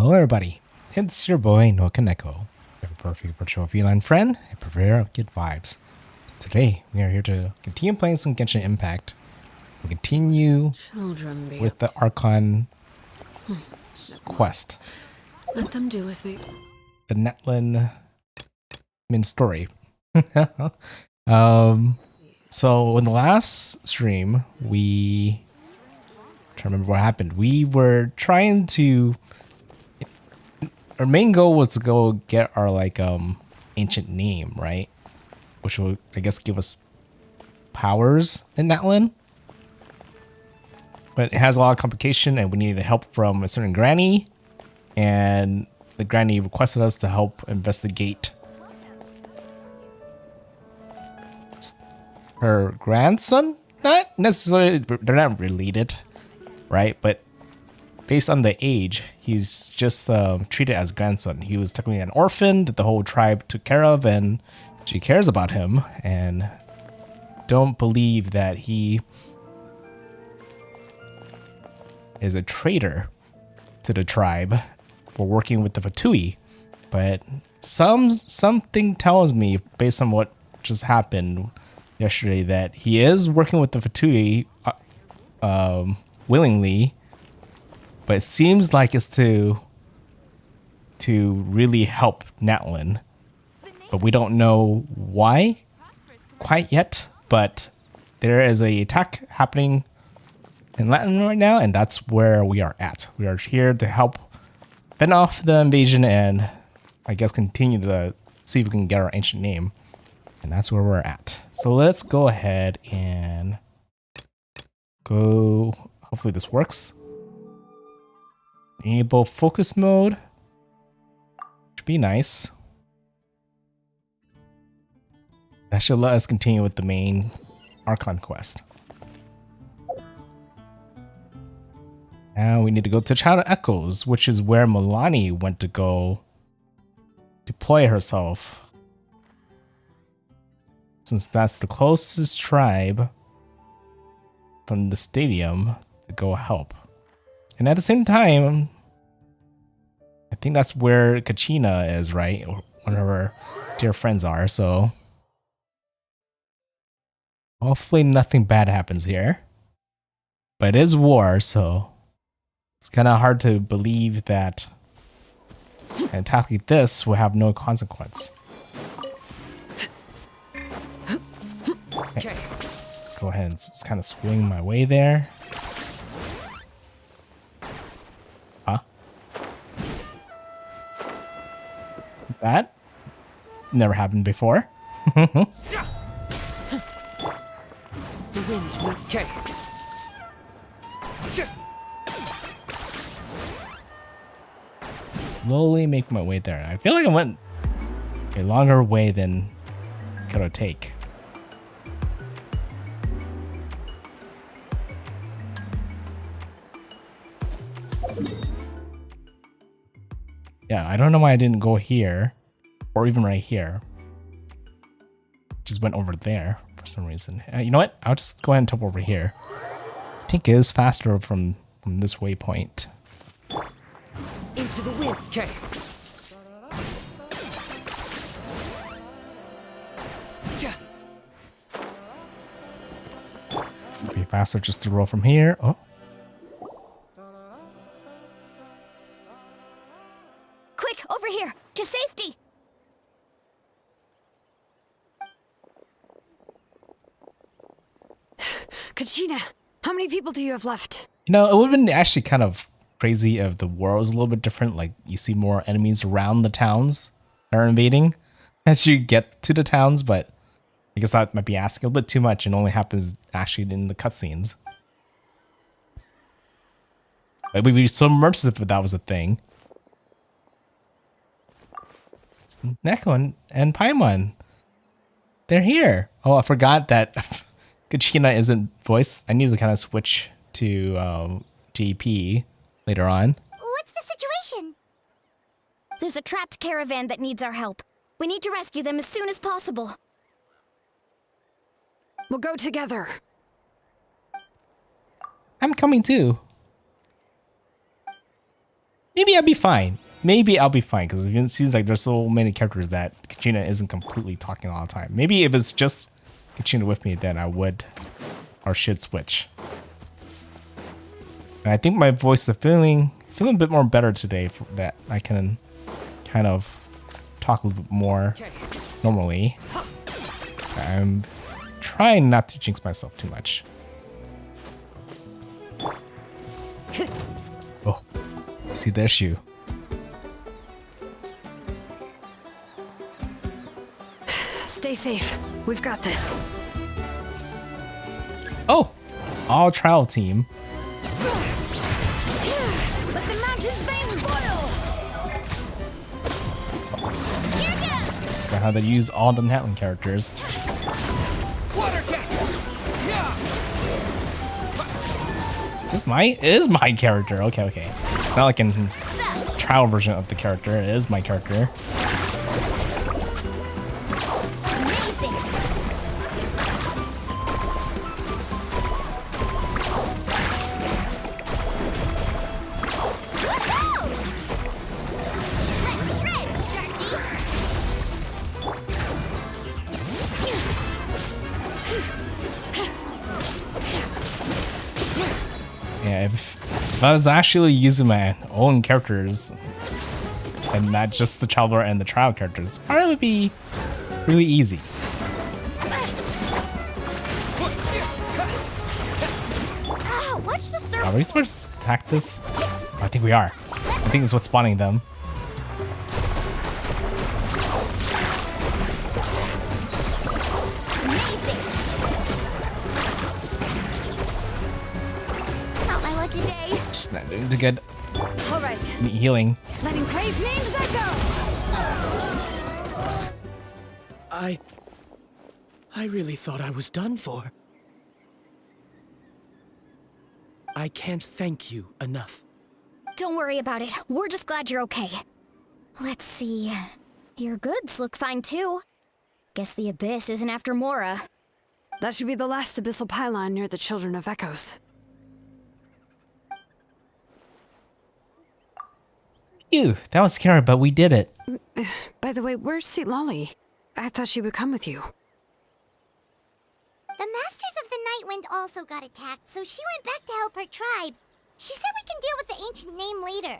Hello everybody, it's your boy NoukonNeko, your perfect virtual feline friend and purveyor of good vibes. Today we are here to continue playing some Genshin Impact. We'll continue with the Archon Quest. Let them do as they... The Netlin main story. So in the last stream, I'm trying to remember what happened. We were trying to... Our main goal was to go get our ancient name, right? Which will, I guess, give us powers in Netlin. But it has a lot of complication and we needed help from a certain granny. And the granny requested us to help investigate her grandson. Not necessarily, they're not related, right? But based on the age, he's just treated as grandson. He was technically an orphan that the whole tribe took care of, and she cares about him and don't believe that he is a traitor to the tribe for working with the Vtuber. But something tells me, based on what just happened yesterday, that he is working with the Vtuber willingly. But it seems like it's to really help Netlin. But we don't know why quite yet. But there is a attack happening in Latin right now, and that's where we are at. We are here to help fend off the invasion and I guess continue to see if we can get our ancient name. And that's where we're at. So let's go ahead and go. Hopefully this works. Enable focus mode. Should be nice. That should let us continue with the main Archon Quest. Now we need to go to Child of Echoes, which is where Milani went to go deploy herself. Since that's the closest tribe from the stadium to go help. And at the same time, I think that's where Kachina is, right? Or one of her dear friends are, so hopefully nothing bad happens here. But it is war, so it's kind of hard to believe that an attack like this will have no consequence. Okay. Let's go ahead and just kind of swing my way there. Huh? That never happened before. The wind. Okay. Slowly make my way there. I feel like I went a longer way than I could take. Yeah, I don't know why I didn't go here or even right here. Just went over there for some reason. You know what? I'll just go ahead and tap over here. I think it is faster from this waypoint. Into the wind. Okay. Be faster just to roll from here. Oh. Quick, over here, to safety. Kachina, how many people do you have left? You know, it would have been actually kind of crazy if the war was a little bit different. Like you see more enemies around the towns that are invading as you get to the towns, but I guess that might be asking a little bit too much and only happens actually in the cutscenes. It would be so immersive if that was a thing. It's Neko and Paimon. They're here. Oh, I forgot that Kachina isn't voiced. I need to kind of switch to GP later on. What's the situation? There's a trapped caravan that needs our help. We need to rescue them as soon as possible. We'll go together. I'm coming too. Maybe I'll be fine. Maybe I'll be fine because it seems like there's so many characters that Kachina isn't completely talking all the time. Maybe if it's just Kachina with me, then I would or should switch. And I think my voice is feeling a bit more better today for that I can kind of talk a little bit more normally. I'm trying not to jinx myself too much. Oh, see the issue. Stay safe. We've got this. Oh, all trial team. Let the mountain's veins boil! That's about how they use all the Natlan characters. Water jet! Is this my? It is my character. Okay, okay. It's not like a trial version of the character. It is my character. Amazing! Woohoo! Let's shred, Sharky! Yeah, if I was actually using my own characters and not just the traveler and the trial characters, it probably would be really easy. Ah, watch the surf. Are we supposed to attack this? I think we are. I think it's what's spawning them. Amazing! Not my lucky day. Just not doing too good. All right. Need healing. Letting crave names echo. I really thought I was done for. I can't thank you enough. Don't worry about it. We're just glad you're okay. Let's see. Your goods look fine too. Guess the Abyss isn't after Mora. That should be the last abyssal pylon near the Children of Echoes. Phew, that was scary, but we did it. By the way, where's Seat Lolly? I thought she would come with you. The Masters of the Nightwind also got attacked, so she went back to help her tribe. She said we can deal with the ancient name later.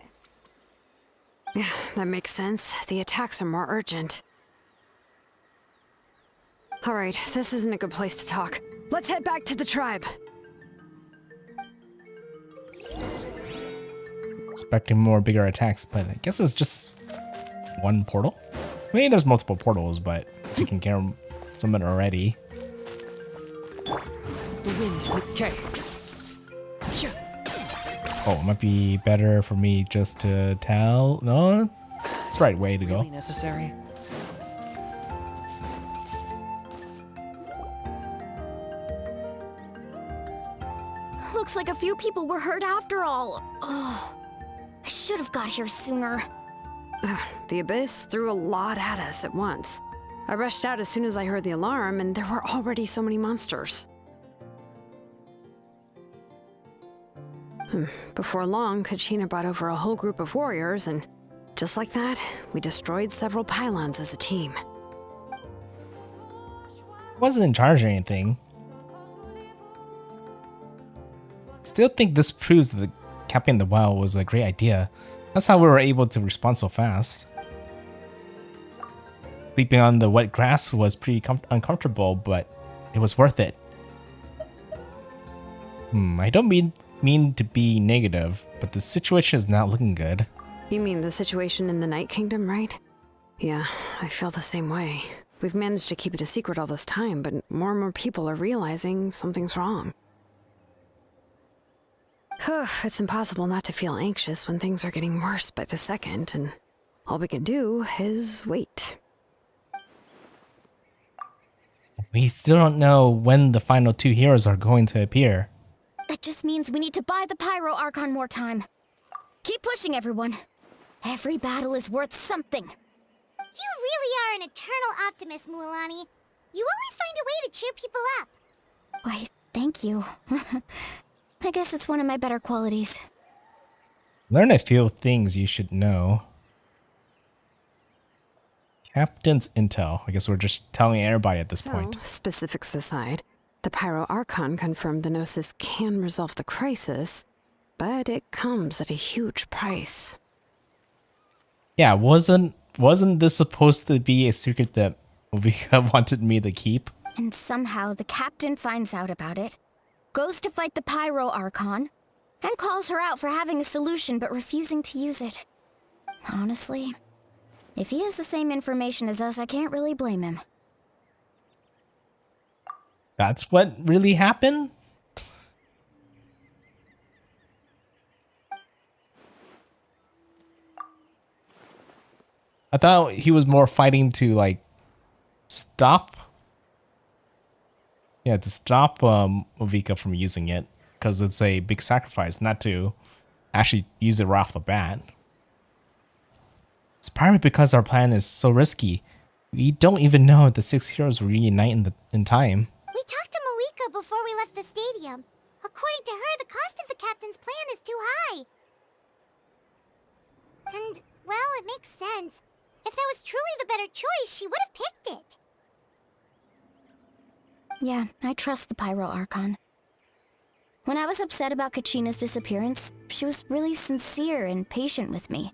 Yeah, that makes sense. The attacks are more urgent. All right, this isn't a good place to talk. Let's head back to the tribe. Expecting more bigger attacks, but I guess it's just one portal. I mean, there's multiple portals, but taking care of some of it already. The wind. Okay. Oh, it might be better for me just to tell. No, it's the right way to go. Really necessary? Looks like a few people were hurt after all. Oh, I should have got here sooner. The Abyss threw a lot at us at once. I rushed out as soon as I heard the alarm, and there were already so many monsters. Before long, Kachina brought over a whole group of warriors, and just like that, we destroyed several pylons as a team. Wasn't in charge or anything. Still think this proves that capping the wild was a great idea. That's how we were able to respond so fast. Sleeping on the wet grass was pretty uncomfortable, but it was worth it. I don't mean to be negative, but the situation is not looking good. You mean the situation in the Night Kingdom, right? Yeah, I feel the same way. We've managed to keep it a secret all this time, but more and more people are realizing something's wrong. It's impossible not to feel anxious when things are getting worse by the second, and all we can do is wait. We still don't know when the final two heroes are going to appear. That just means we need to buy the Pyro Archon more time. Keep pushing, everyone. Every battle is worth something. You really are an eternal optimist, Mualani. You always find a way to cheer people up. Why, thank you. I guess it's one of my better qualities. Learn a few things you should know. Captain's intel. I guess we're just telling everybody at this point. Specifics aside, the Pyro Archon confirmed the Gnosis can resolve the crisis, but it comes at a huge price. Yeah, wasn't this supposed to be a secret that Vika wanted me to keep? And somehow the captain finds out about it, goes to fight the Pyro Archon, and calls her out for having a solution but refusing to use it. Honestly, if he has the same information as us, I can't really blame him. That's what really happened? I thought he was more fighting to like stop. Yeah, to stop Vika from using it because it's a big sacrifice, not to actually use it right off the bat. It's probably because our plan is so risky. We don't even know if the 6 heroes will reunite in time. We talked to Moika before we left the stadium. According to her, the cost of the captain's plan is too high. And, well, it makes sense. If that was truly the better choice, she would have picked it. Yeah, I trust the Pyro Archon. When I was upset about Kachina's disappearance, she was really sincere and patient with me.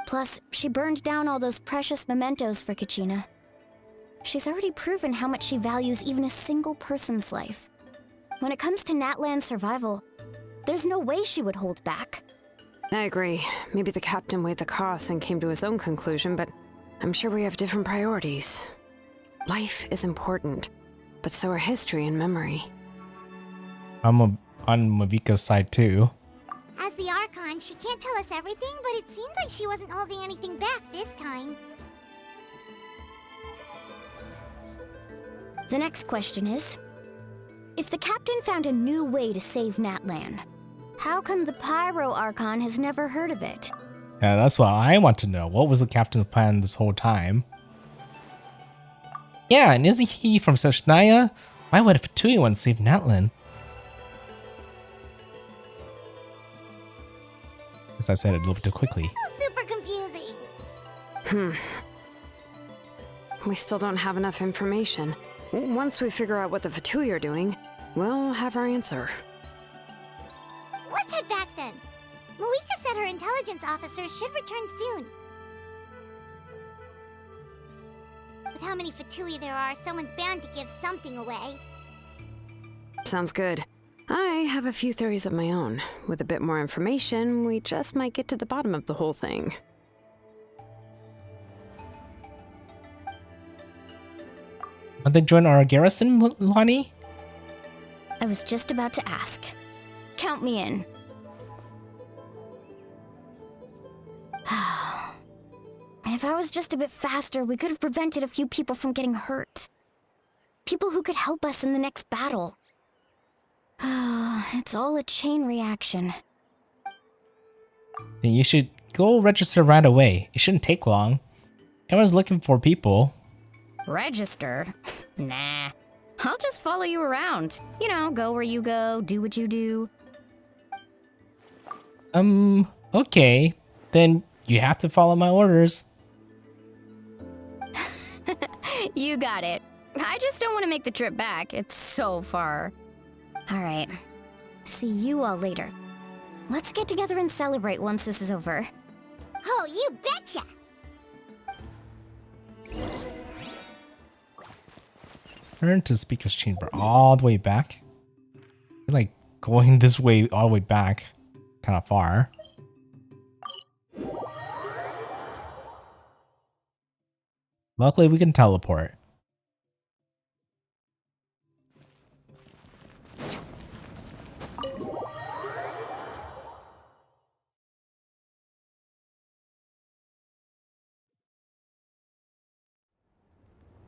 Plus, she burned down all those precious mementos for Kachina. She's already proven how much she values even a single person's life. When it comes to Natlan's survival, there's no way she would hold back. I agree. Maybe the captain weighed the costs and came to his own conclusion, but I'm sure we have different priorities. Life is important, but so are history and memory. I'm on Mavika's side too. As the Archon, she can't tell us everything, but it seemed like she wasn't holding anything back this time. The next question is, if the captain found a new way to save Natlan, how come the Pyro Archon has never heard of it? Yeah, that's what I want to know. What was the captain's plan this whole time? Yeah, and isn't he from Seshnaya? Why would Vtuber want to save Natlan? Guess I said it a little bit too quickly. So super confusing. We still don't have enough information. Once we figure out what the Vtuber are doing, we'll have our answer. Let's head back then. Moika said her intelligence officers should return soon. With how many Fatui there are, someone's bound to give something away. Sounds good. I have a few theories of my own. With a bit more information, we just might get to the bottom of the whole thing. Want to join our garrison, Lonnie? I was just about to ask. Count me in. If I was just a bit faster, we could have prevented a few people from getting hurt. People who could help us in the next battle. It's all a chain reaction. Then you should go register right away. It shouldn't take long. Everyone's looking for people. Register? Nah. I'll just follow you around. You know, go where you go, do what you do. Okay. Then you have to follow my orders. You got it. I just don't want to make the trip back. It's so far. Alright. See you all later. Let's get together and celebrate once this is over. Oh, you betcha! Turn to speaker's chamber all the way back. You're like going this way all the way back. Kind of far. Luckily, we can teleport.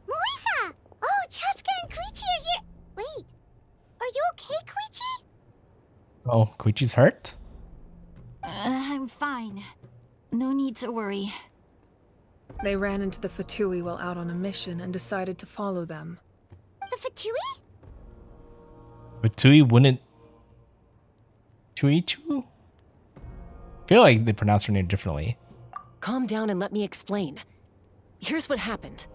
Moika! Oh, Chatsuka and Koichi are here! Wait, are you okay, Koichi? Oh, Koichi's hurt? I'm fine. No need to worry. They ran into the Fatui while out on a mission and decided to follow them. The Fatui? But Tui wouldn't... Tuichu? feel like they pronounce her name differently. Calm down and let me explain. Here's what happened.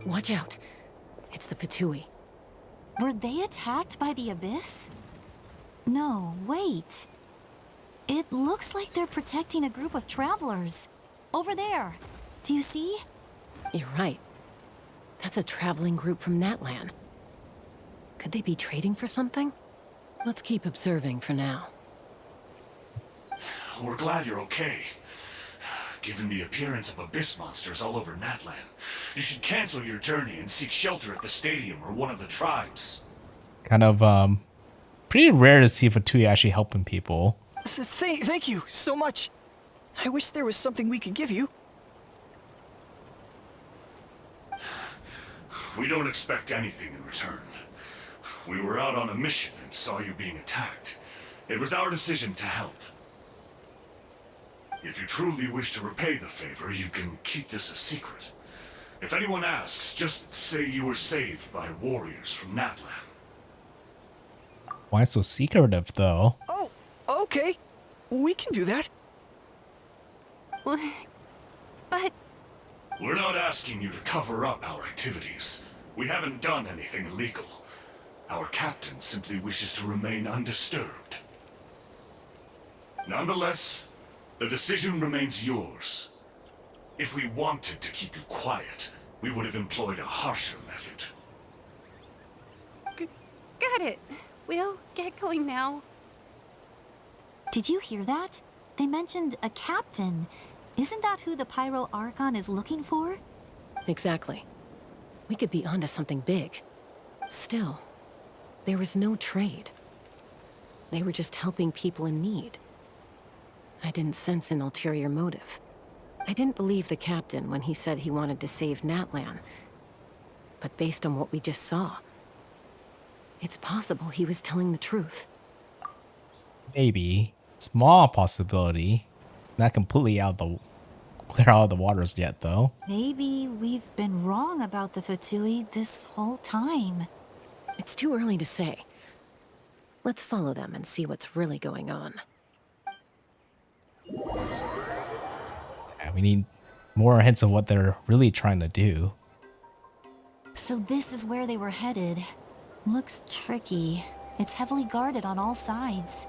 Watch out. It's the Fatui. Were they attacked by the Abyss? No, wait. It looks like they're protecting a group of travelers. Over there. Do you see? You're right. That's a traveling group from Natlan. Could they be trading for something? Let's keep observing for now. We're glad you're okay. Given the appearance of abyss monsters all over Natlan, you should cancel your journey and seek shelter at the stadium or one of the tribes. Kind of, pretty rare to see Fatui actually helping people. Thank you so much. I wish there was something we could give you. We don't expect anything in return. We were out on a mission and saw you being attacked. It was our decision to help. If you truly wish to repay the favor, you can keep this a secret. If anyone asks, just say you were saved by warriors from Natlan. Why so secretive, though? Oh, okay. We can do that. But... We're not asking you to cover up our activities. We haven't done anything illegal. Our captain simply wishes to remain undisturbed. Nonetheless, the decision remains yours. If we wanted to keep you quiet, we would have employed a harsher method. Got it. We'll get going now. Did you hear that? They mentioned a captain. Isn't that who the Pyro Archon is looking for? Exactly. We could be onto something big. Still, there was no trade. They were just helping people in need. I didn't sense an ulterior motive. I didn't believe the captain when he said he wanted to save Natlan. But based on what we just saw, it's possible he was telling the truth. Maybe. Small possibility. Not completely clear out of the waters yet, though. Maybe we've been wrong about the Fatui this whole time. It's too early to say. Let's follow them and see what's really going on. Yeah, we need more hints of what they're really trying to do. So this is where they were headed. Looks tricky. It's heavily guarded on all sides.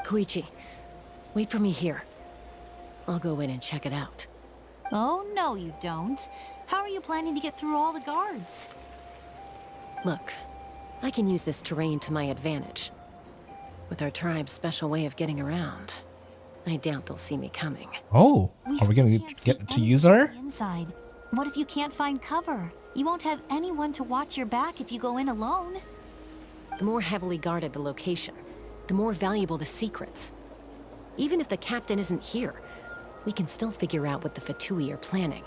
Koichi, wait for me here. I'll go in and check it out. Oh, no you don't. How are you planning to get through all the guards? Look, I can use this terrain to my advantage. With our tribe's special way of getting around, I doubt they'll see me coming. Oh, are we still gonna can't see get to anything use her? on the inside. What if you can't find cover? You won't have anyone to watch your back if you go in alone. The more heavily guarded the location, the more valuable the secrets. Even if the captain isn't here, we can still figure out what the Fatui are planning.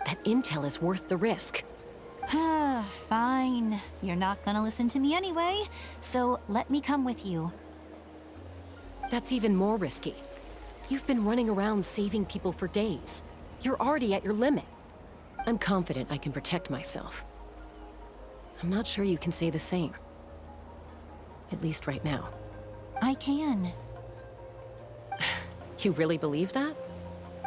That intel is worth the risk. Fine. You're not gonna listen to me anyway, so let me come with you. That's even more risky. You've been running around saving people for days. You're already at your limit. I'm confident I can protect myself. I'm not sure you can say the same. At least right now. I can. You really believe that?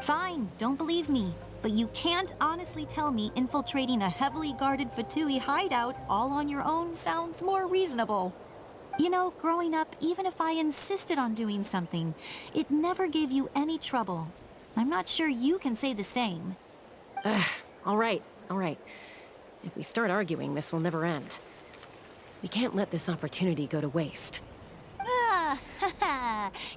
Fine, don't believe me. But you can't honestly tell me infiltrating a heavily guarded Fatui hideout all on your own sounds more reasonable. You know, growing up, even if I insisted on doing something, it never gave you any trouble. I'm not sure you can say the same. All right. If we start arguing, this will never end. We can't let this opportunity go to waste.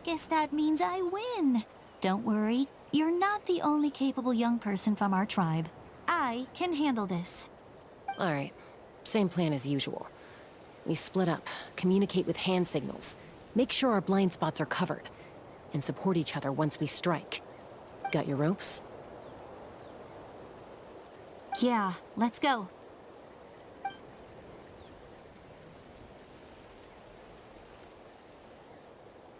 Guess that means I win. Don't worry, you're not the only capable young person from our tribe. I can handle this. All right, same plan as usual. We split up, communicate with hand signals, make sure our blind spots are covered, and support each other once we strike. Got your ropes? Yeah, let's go.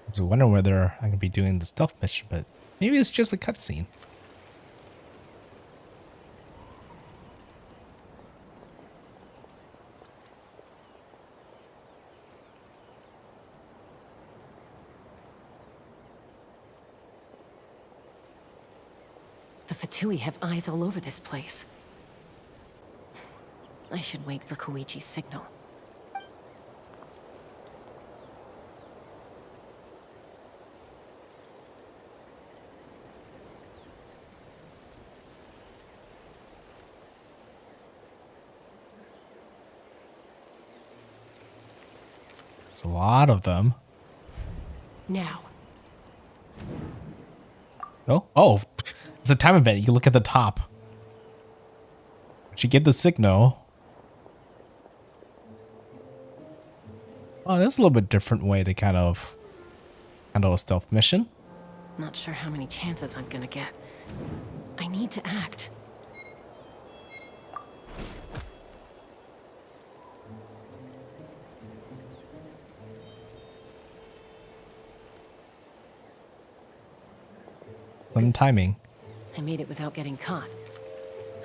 I was wondering whether I could be doing the stealth mission, but maybe it's just a cutscene. The Fatui have eyes all over this place. I should wait for Koichi's signal. There's a lot of them. Now. Oh, it's a time event. You can look at the top. She get the signal. Oh, that's a little bit different way to kind of handle a stealth mission. Not sure how many chances I'm gonna get. I need to act. Some timing. I made it without getting caught.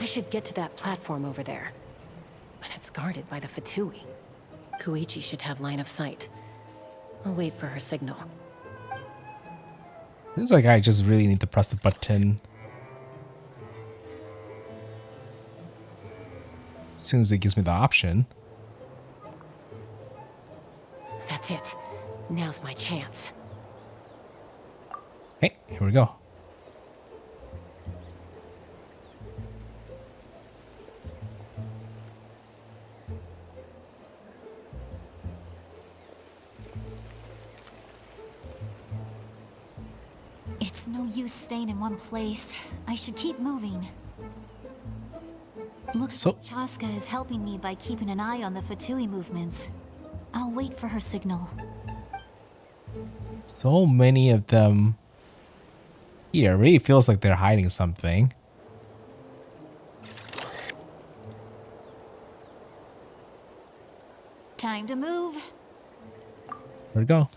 I should get to that platform over there. But it's guarded by the Fatui. Koichi should have line of sight. I'll wait for her signal. Seems like I just really need to press the button as soon as it gives me the option. That's it. Now's my chance. Hey, here we go. It's no use staying in one place. I should keep moving. Looks like Chaska is helping me by keeping an eye on the Fatui movements. I'll wait for her signal. So many of them here. It really feels like they're hiding something. Time to move. Where'd it go?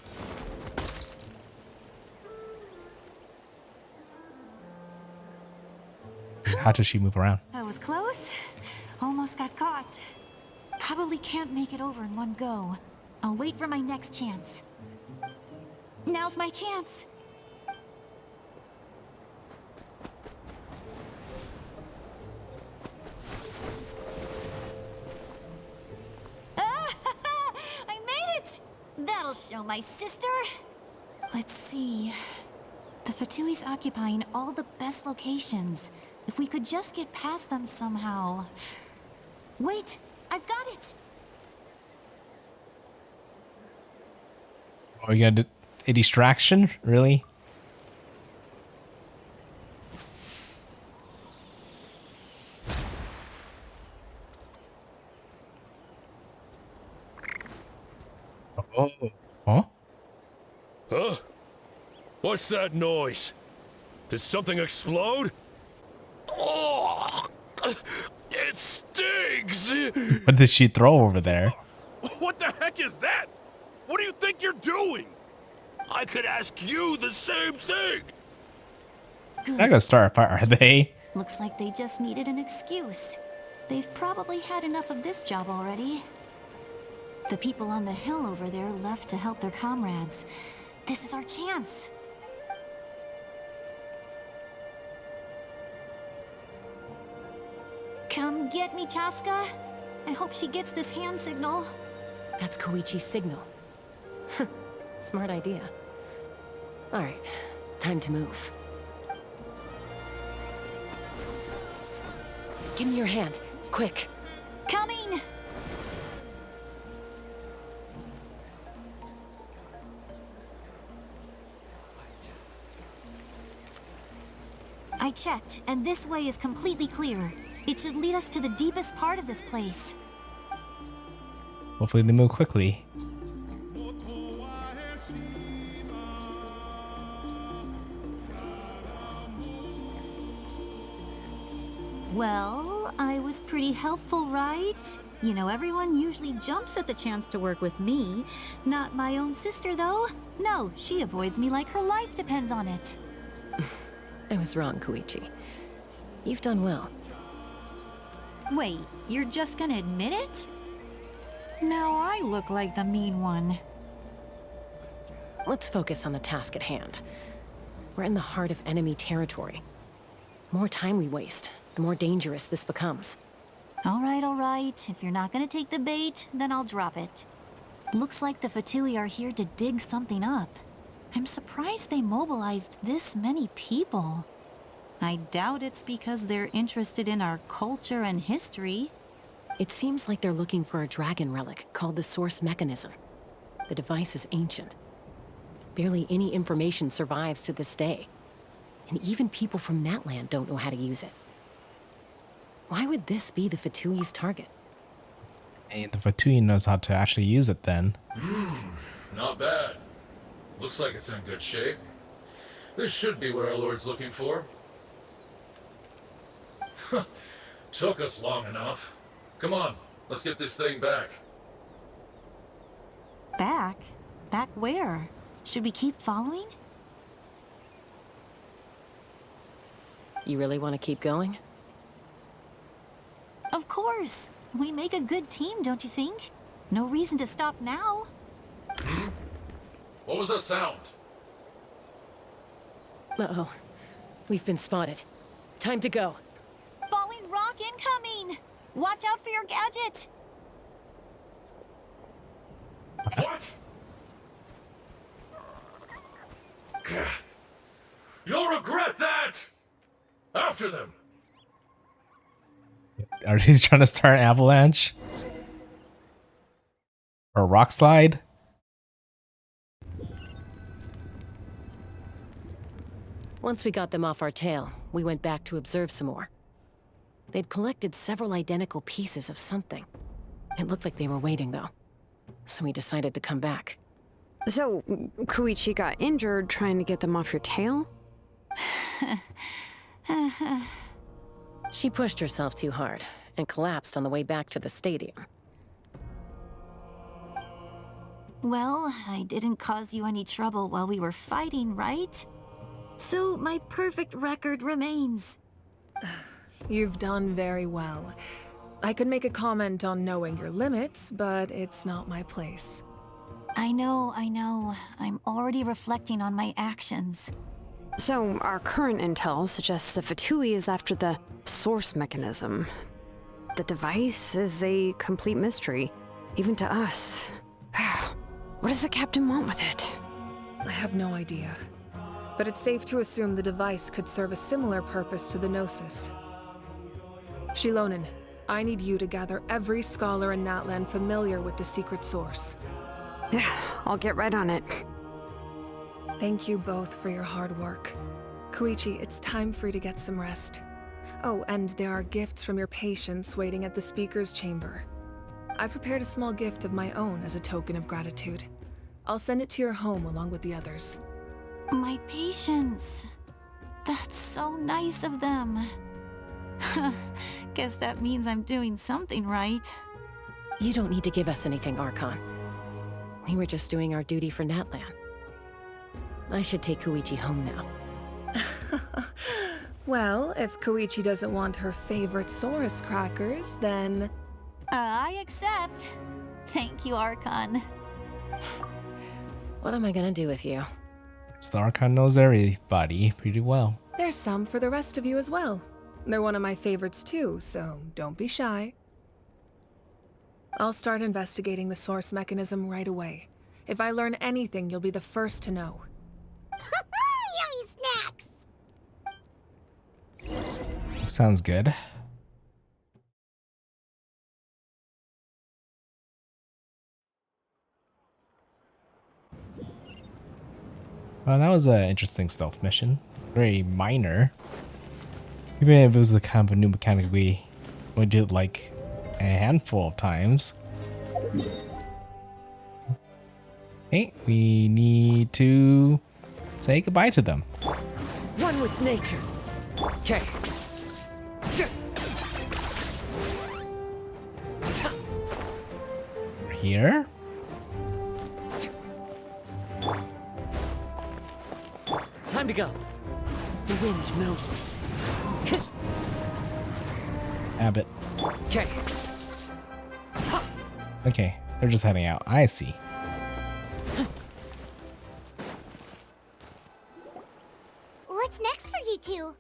How does she move around? That was close. Almost got caught. Probably can't make it over in one go. I'll wait for my next chance. Now's my chance. I made it! That'll show my sister. Let's see. The Fatui's occupying all the best locations. If we could just get past them somehow. Wait, I've got it! Are you gonna do a distraction? Really? Oh. Huh? Huh? What's that noise? Did something explode? Oh, it stings! What did she throw over there? What the heck is that? What do you think you're doing? I could ask you the same thing! They're not gonna start a fire, are they? Looks like they just needed an excuse. They've probably had enough of this job already. The people on the hill over there left to help their comrades. This is our chance. Come get me, Chaska. I hope she gets this hand signal. That's Koichi's signal. Smart idea. Alright, time to move. Give me your hand, quick. Coming! I checked, and this way is completely clear. It should lead us to the deepest part of this place. Hopefully they move quickly. Well, I was pretty helpful, right? You know, everyone usually jumps at the chance to work with me. Not my own sister, though. No, she avoids me like her life depends on it. I was wrong, Koichi. You've done well. Wait, you're just gonna admit it? Now I look like the mean one. Let's focus on the task at hand. We're in the heart of enemy territory. The more time we waste, the more dangerous this becomes. All right. If you're not gonna take the bait, then I'll drop it. Looks like the Fatui are here to dig something up. I'm surprised they mobilized this many people. I doubt it's because they're interested in our culture and history. It seems like they're looking for a dragon relic called the Source Mechanism. The device is ancient. Barely any information survives to this day. And even people from Natland don't know how to use it. Why would this be the Fatui's target? Hey, the Fatui knows how to actually use it then. Not bad. Looks like it's in good shape. This should be what our Lord's looking for. Took us long enough. Come on, let's get this thing back. Back? Back where? Should we keep following? You really want to keep going? Of course. We make a good team, don't you think? No reason to stop now. What was that sound? Uh-oh. We've been spotted. Time to go. Falling rock incoming! Watch out for your gadget! What? You'll regret that! After them! Are they trying to start an avalanche? Or a rock slide? Once we got them off our tail, we went back to observe some more. They'd collected several identical pieces of something. It looked like they were waiting, though. So we decided to come back. So, Koichi got injured trying to get them off your tail? She pushed herself too hard and collapsed on the way back to the stadium. Well, I didn't cause you any trouble while we were fighting, right? So my perfect record remains. You've done very well. I could make a comment on knowing your limits, but it's not my place. I know. I'm already reflecting on my actions. So, our current intel suggests the Fatui is after the source mechanism. The device is a complete mystery, even to us. What does the captain want with it? I have no idea. But it's safe to assume the device could serve a similar purpose to the Gnosis. Shilonen, I need you to gather every scholar in Natland familiar with the secret source. I'll get right on it. Thank you both for your hard work. Koichi, it's time for you to get some rest. Oh, and there are gifts from your patients waiting at the speaker's chamber. I've prepared a small gift of my own as a token of gratitude. I'll send it to your home along with the others. My patience. That's so nice of them. Guess that means I'm doing something right. You don't need to give us anything, Archon. We were just doing our duty for Natland. I should take Koichi home now. Well, if Koichi doesn't want her favorite Saurus crackers, then... I accept. Thank you, Archon. What am I gonna do with you? The Archon knows everybody pretty well. There's some for the rest of you as well. They're one of my favorites too, so don't be shy. I'll start investigating the source mechanism right away. If I learn anything, you'll be the first to know. Yummy snacks! Sounds good. Well, that was an interesting stealth mission. Very minor. Even if it was the kind of a new mechanic we did like a handful of times. Hey, we need to say goodbye to them. One with nature. Okay. here. Time to go. The wind knows me. Abbott. Okay. Okay, they're just heading out. I see. What's next for you two?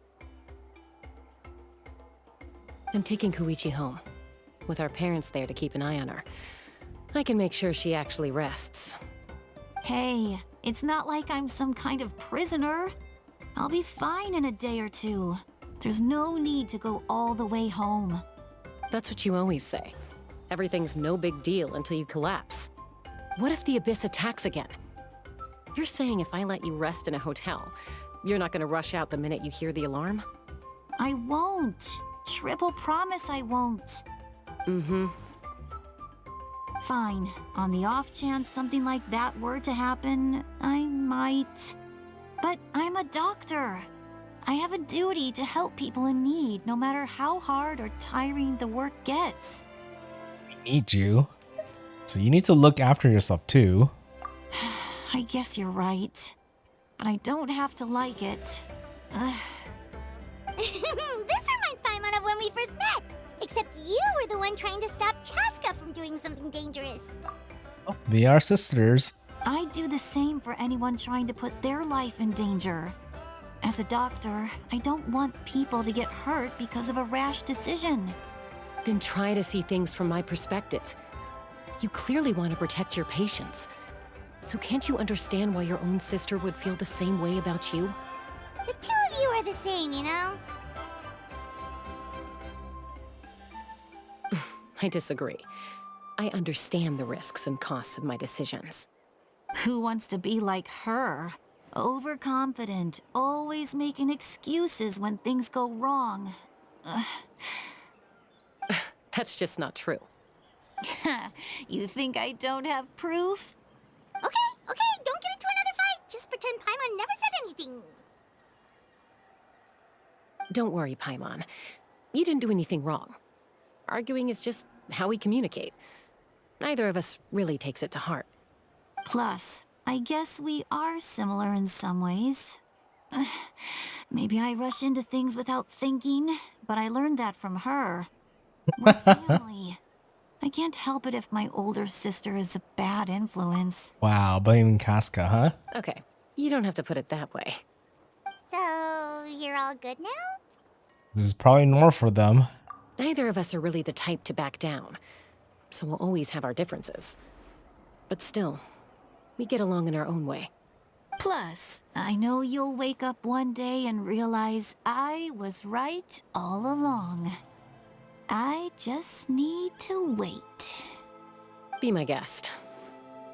I'm taking Koichi home. With our parents there to keep an eye on her. I can make sure she actually rests. Hey, it's not like I'm some kind of prisoner. I'll be fine in a day or two. There's no need to go all the way home. That's what you always say. Everything's no big deal until you collapse. What if the Abyss attacks again? You're saying if I let you rest in a hotel, you're not gonna rush out the minute you hear the alarm? I won't. Triple promise I won't. Mm-hmm. Fine. On the off chance something like that were to happen, I might. But I'm a doctor. I have a duty to help people in need, no matter how hard or tiring the work gets. We need you. So you need to look after yourself too. I guess you're right. But I don't have to like it. This reminds Paimon of when we first met. Except you were the one trying to stop Chaska from doing something dangerous. Oh, they are sisters. I'd do the same for anyone trying to put their life in danger. As a doctor, I don't want people to get hurt because of a rash decision. Then try to see things from my perspective. You clearly want to protect your patients. So can't you understand why your own sister would feel the same way about you? The two of you are the same, you know? I disagree. I understand the risks and costs of my decisions. Who wants to be like her? Overconfident, always making excuses when things go wrong. That's just not true. You think I don't have proof? Okay, don't get into another fight. Just pretend Paimon never said anything. Don't worry, Paimon. You didn't do anything wrong. Arguing is just how we communicate. Neither of us really takes it to heart. Plus, I guess we are similar in some ways. Maybe I rush into things without thinking, but I learned that from her. We're family. I can't help it if my older sister is a bad influence. Wow, blaming Casca, huh? Okay, you don't have to put it that way. So, you're all good now? This is probably normal for them. Neither of us are really the type to back down, so we'll always have our differences. But still, we get along in our own way. Plus, I know you'll wake up one day and realize I was right all along. I just need to wait. Be my guest.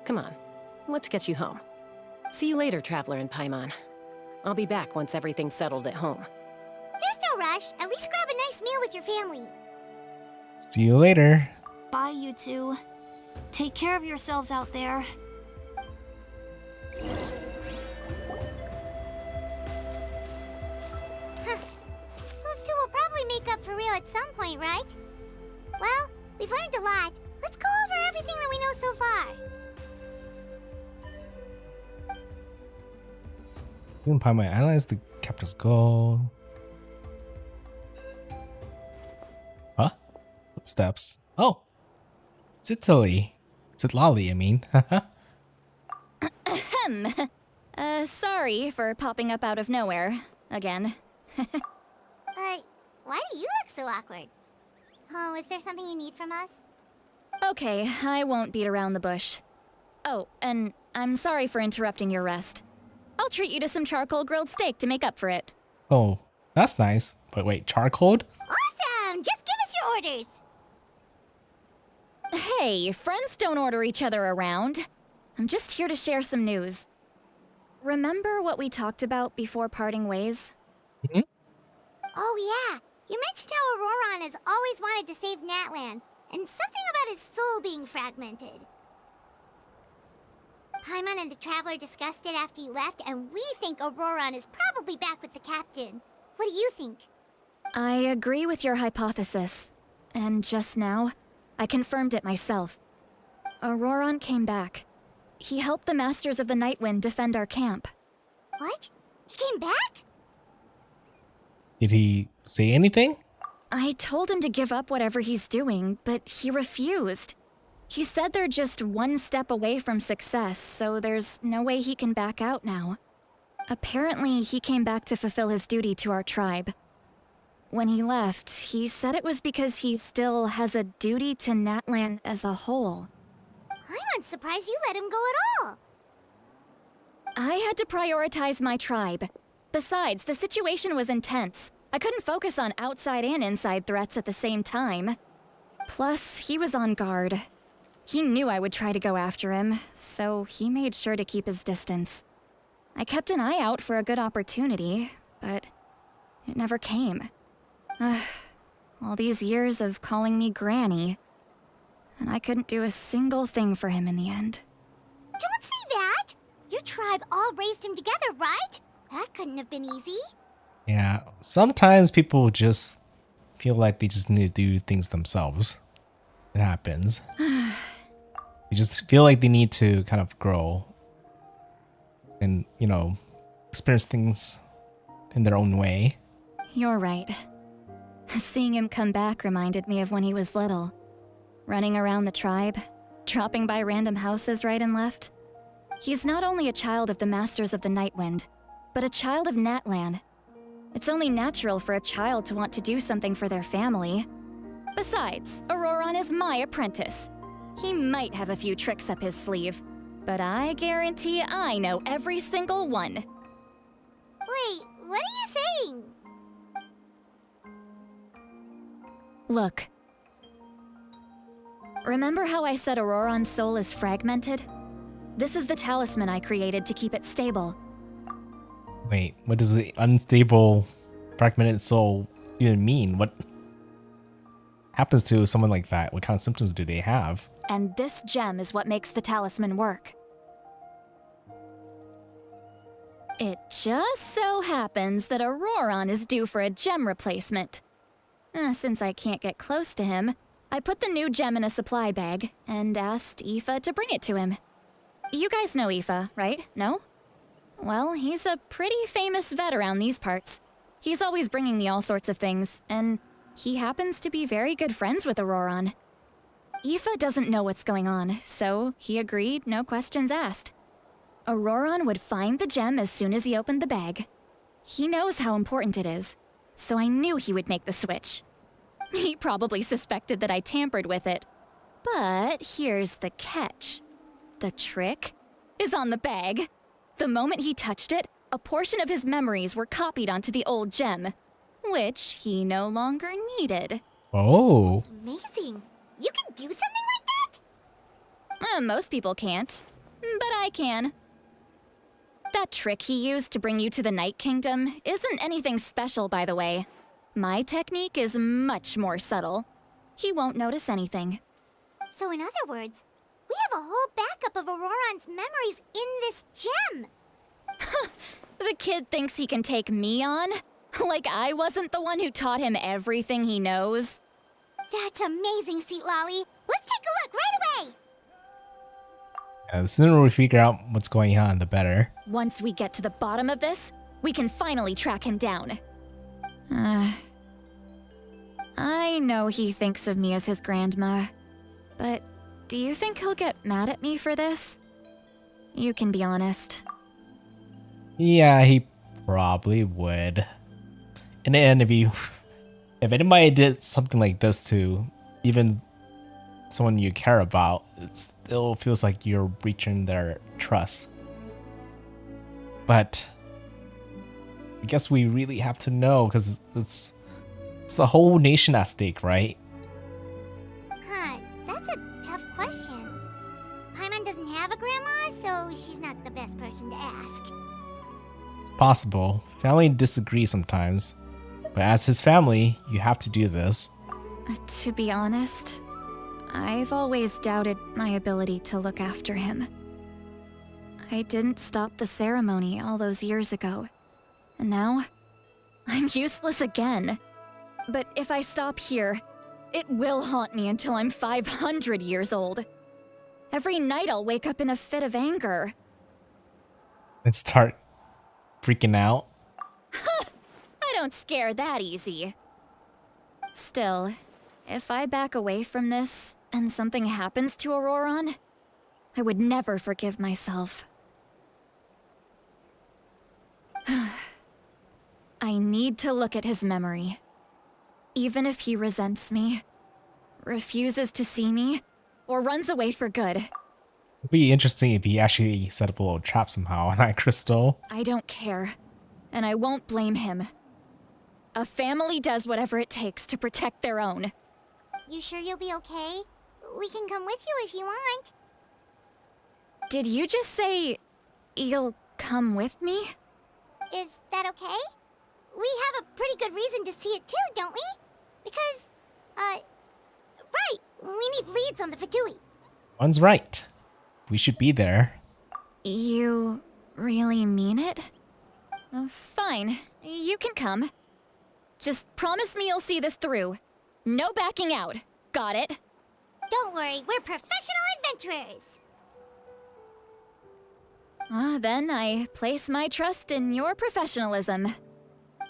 Come on, let's get you home. See you later, Traveler and Paimon. I'll be back once everything's settled at home. There's no rush. At least grab a nice meal with your family. See you later. Bye, you two. Take care of yourselves out there. Those two will probably make up for real at some point, right? Well, we've learned a lot. Let's go over everything that we know so far. You and Paimon analyze the captain's goal. Huh? Footsteps. Oh! Zitlali. Zitlali, I mean. Ahem. Sorry for popping up out of nowhere. Again. Why do you look so awkward? Oh, is there something you need from us? Okay, I won't beat around the bush. Oh, and I'm sorry for interrupting your rest. I'll treat you to some charcoal grilled steak to make up for it. Oh, that's nice. But wait, charcoal? Awesome! Just give us your orders! Hey, friends don't order each other around. I'm just here to share some news. Remember what we talked about before parting ways? Mm-hmm. Oh yeah, you mentioned how Auroron has always wanted to save Natlan, and something about his soul being fragmented. Paimon and the Traveler discussed it after you left, and we think Auroron is probably back with the captain. What do you think? I agree with your hypothesis. And just now, I confirmed it myself. Auroron came back. He helped the Masters of the Nightwind defend our camp. What? He came back? Did he say anything? I told him to give up whatever he's doing, but he refused. He said they're just one step away from success, so there's no way he can back out now. Apparently, he came back to fulfill his duty to our tribe. When he left, he said it was because he still has a duty to Natlan as a whole. I'm not surprised you let him go at all. I had to prioritize my tribe. Besides, the situation was intense. I couldn't focus on outside and inside threats at the same time. Plus, he was on guard. He knew I would try to go after him, so he made sure to keep his distance. I kept an eye out for a good opportunity, but it never came. All these years of calling me Granny, and I couldn't do a single thing for him in the end. Don't say that! Your tribe all raised him together, right? That couldn't have been easy. Yeah, sometimes people just feel like they just need to do things themselves. It happens. They just feel like they need to kind of grow and, you know, experience things in their own way. You're right. Seeing him come back reminded me of when he was little. Running around the tribe, dropping by random houses right and left. He's not only a child of the Masters of the Nightwind, but a child of Natlan. It's only natural for a child to want to do something for their family. Besides, Auroron is my apprentice. He might have a few tricks up his sleeve, but I guarantee I know every single one. Wait, what are you saying? Look. Remember how I said Auroron's soul is fragmented? This is the talisman I created to keep it stable. Wait, what does the unstable fragmented soul even mean? What happens to someone like that? What kind of symptoms do they have? And this gem is what makes the talisman work. It just so happens that Auroron is due for a gem replacement. Since I can't get close to him, I put the new gem in a supply bag and asked Aoife to bring it to him. You guys know Aoife, right? No? Well, he's a pretty famous vet around these parts. He's always bringing me all sorts of things, and he happens to be very good friends with Auroron. Aoife doesn't know what's going on, so he agreed, no questions asked. Auroron would find the gem as soon as he opened the bag. He knows how important it is, so I knew he would make the switch. He probably suspected that I tampered with it. But here's the catch. The trick is on the bag. The moment he touched it, a portion of his memories were copied onto the old gem, which he no longer needed. Oh. Amazing. You can do something like that? Most people can't, but I can. That trick he used to bring you to the Night Kingdom isn't anything special, by the way. My technique is much more subtle. He won't notice anything. So in other words, we have a whole backup of Auroron's memories in this gem. The kid thinks he can take me on? Like I wasn't the one who taught him everything he knows? That's amazing, Seat Lolly. Let's take a look right away. The sooner we figure out what's going on, the better. Once we get to the bottom of this, we can finally track him down. I know he thinks of me as his grandma, but do you think he'll get mad at me for this? You can be honest. Yeah, he probably would. In the end, if anybody did something like this to even someone you care about, it still feels like you're breaching their trust. But I guess we really have to know, because it's the whole nation at stake, right? Huh, that's a tough question. Paimon doesn't have a grandma, so she's not the best person to ask. It's possible. Family disagree sometimes. But as his family, you have to do this. To be honest, I've always doubted my ability to look after him. I didn't stop the ceremony all those years ago, and now I'm useless again. But if I stop here, it will haunt me until I'm 500 years old. Every night I'll wake up in a fit of anger. And start freaking out. I don't scare that easy. Still, if I back away from this and something happens to Auroron, I would never forgive myself. I need to look at his memory. Even if he resents me, refuses to see me, or runs away for good. It'd be interesting if he actually set up a little trap somehow on that crystal. I don't care, and I won't blame him. A family does whatever it takes to protect their own. You sure you'll be okay? We can come with you if you want. Did you just say you'll come with me? Is that okay? We have a pretty good reason to see it too, don't we? Because, right, we need leads on the Vtuber. One's right. We should be there. You really mean it? Fine, you can come. Just promise me you'll see this through. No backing out. Got it? Don't worry, we're professional adventurers. Then I place my trust in your professionalism.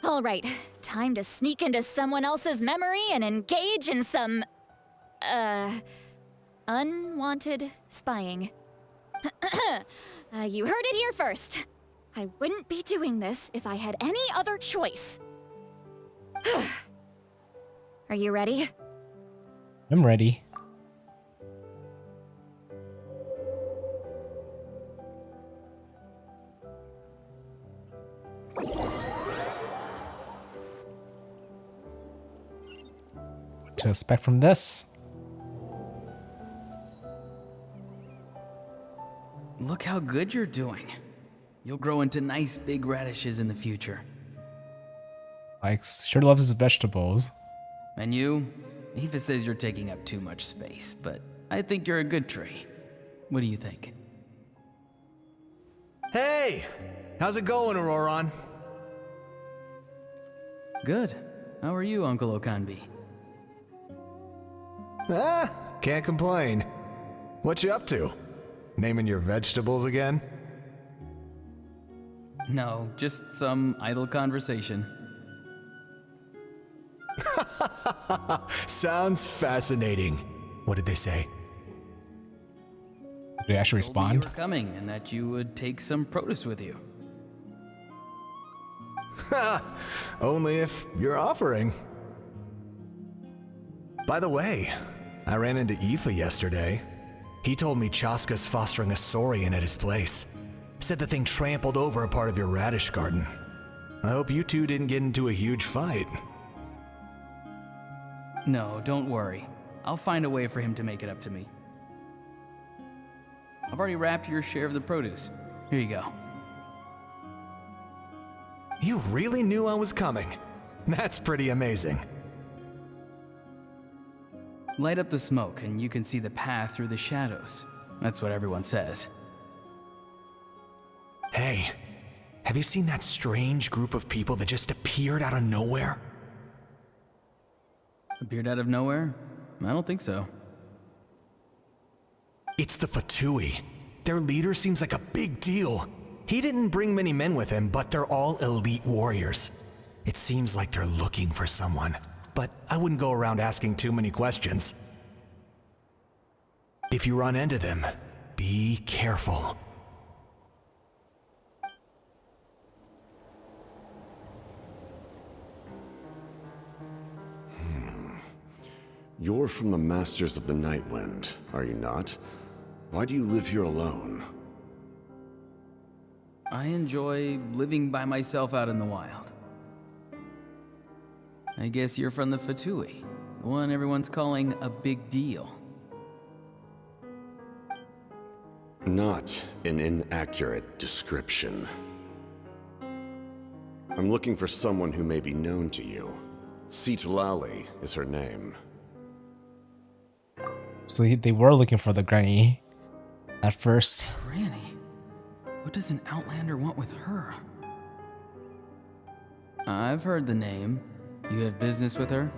All right, time to sneak into someone else's memory and engage in some, unwanted spying. You heard it here first. I wouldn't be doing this if I had any other choice. Are you ready? I'm ready. What to expect from this? Look how good you're doing. You'll grow into nice big radishes in the future. Like, sure loves his vegetables. And you? Aoife says you're taking up too much space, but I think you're a good tree. What do you think? Hey! How's it going, Auroron? Good. How are you, Uncle Okanbi? Can't complain. What you up to? Naming your vegetables again? No, just some idle conversation. Sounds fascinating. What did they say? Did they actually respond? You were coming and that you would take some produce with you. Only if you're offering. By the way, I ran into Aoife yesterday. He told me Chaska's fostering a saurian at his place. Said the thing trampled over a part of your radish garden. I hope you two didn't get into a huge fight. No, don't worry. I'll find a way for him to make it up to me. I've already wrapped your share of the produce. Here you go. You really knew I was coming. That's pretty amazing. Light up the smoke and you can see the path through the shadows. That's what everyone says. Hey, have you seen that strange group of people that just appeared out of nowhere? Appeared out of nowhere? I don't think so. It's the Vtuber. Their leader seems like a big deal. He didn't bring many men with him, but they're all elite warriors. It seems like they're looking for someone, but I wouldn't go around asking too many questions. If you run into them, be careful. You're from the Masters of the Nightwind, are you not? Why do you live here alone? I enjoy living by myself out in the wild. I guess you're from the Vtuber, the one everyone's calling a big deal. Not an inaccurate description. I'm looking for someone who may be known to you. Citlali is her name. So they were looking for the granny at first. Granny? What does an Outlander want with her? I've heard the name. You have business with her?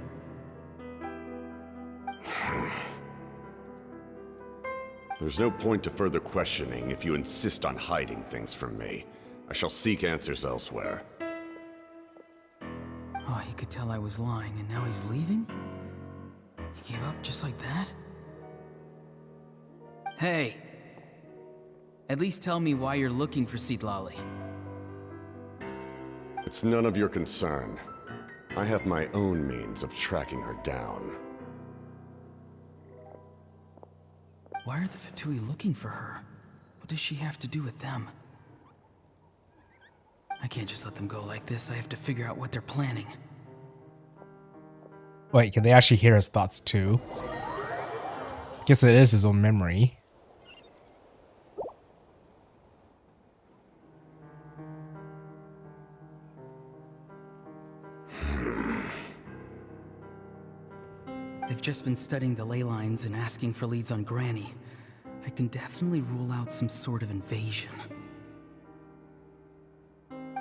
There's no point to further questioning if you insist on hiding things from me. I shall seek answers elsewhere. Oh, he could tell I was lying, and now he's leaving? He gave up just like that? Hey! At least tell me why you're looking for Citlali. It's none of your concern. I have my own means of tracking her down. Why are the Vtui looking for her? What does she have to do with them? I can't just let them go like this. I have to figure out what they're planning. Wait, can they actually hear his thoughts too? Guess it is his own memory. They've just been studying the ley lines and asking for leads on Granny. I can definitely rule out some sort of invasion.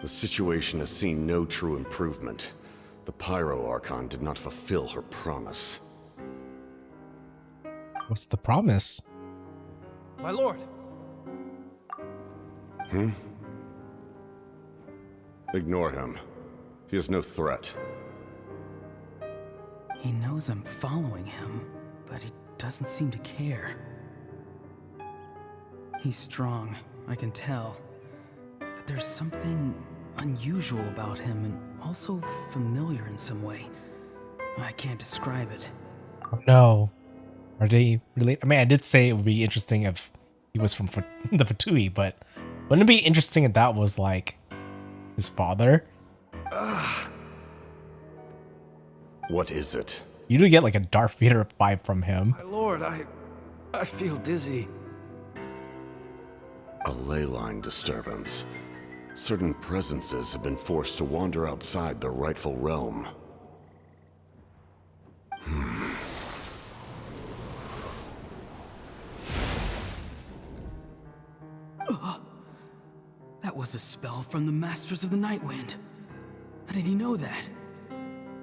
The situation has seen no true improvement. The Pyro Archon did not fulfill her promise. What's the promise? My lord! Ignore him. He is no threat. He knows I'm following him, but he doesn't seem to care. He's strong, I can tell. But there's something unusual about him and also familiar in some way. I can't describe it. Oh no. Are they really? I mean, I did say it would be interesting if he was from the Vtui, but wouldn't it be interesting if that was like his father? What is it? You do get like a Darth Vader vibe from him. My lord, I feel dizzy. A ley line disturbance. Certain presences have been forced to wander outside their rightful realm. That was a spell from the Masters of the Nightwind. How did he know that?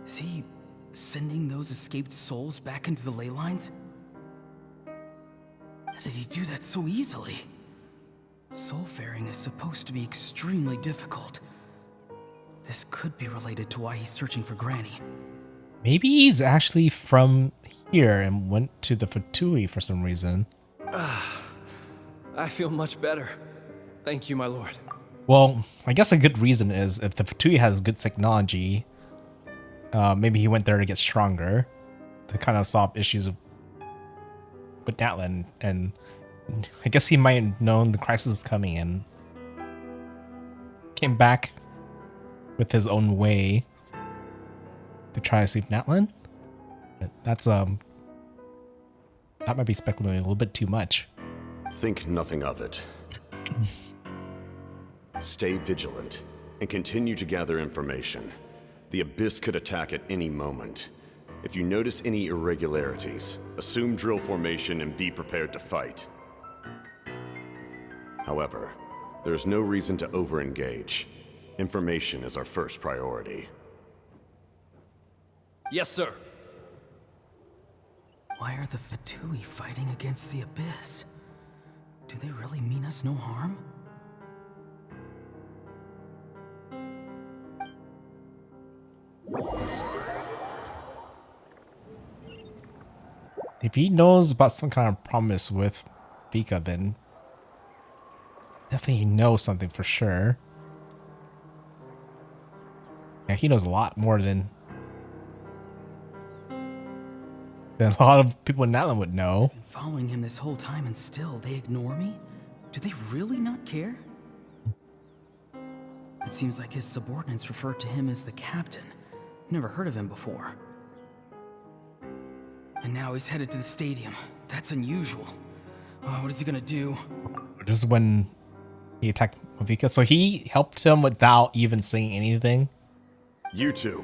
Is he sending those escaped souls back into the ley lines? How did he do that so easily? Soulfaring is supposed to be extremely difficult. This could be related to why he's searching for Granny. Maybe he's actually from here and went to the Vtui for some reason. I feel much better. Thank you, my lord. Well, I guess a good reason is if the Vtui has good technology, maybe he went there to get stronger, to kind of solve issues with Natlan, and I guess he might have known the crisis was coming and came back with his own way to try to save Natlan. But that's that might be speculating a little bit too much. Think nothing of it. Stay vigilant and continue to gather information. The Abyss could attack at any moment. If you notice any irregularities, assume drill formation and be prepared to fight. However, there's no reason to over-engage. Information is our first priority. Yes, sir. Why are the Vtui fighting against the Abyss? Do they really mean us no harm? If he knows about some kind of promise with Vika, then definitely he knows something for sure. Yeah, he knows a lot more than a lot of people in Natlan would know. I've been following him this whole time and still they ignore me? Do they really not care? It seems like his subordinates refer to him as the captain. Never heard of him before. And now he's headed to the stadium. That's unusual. What is he gonna do? This is when he attacked Vika. So he helped him without even saying anything. You two,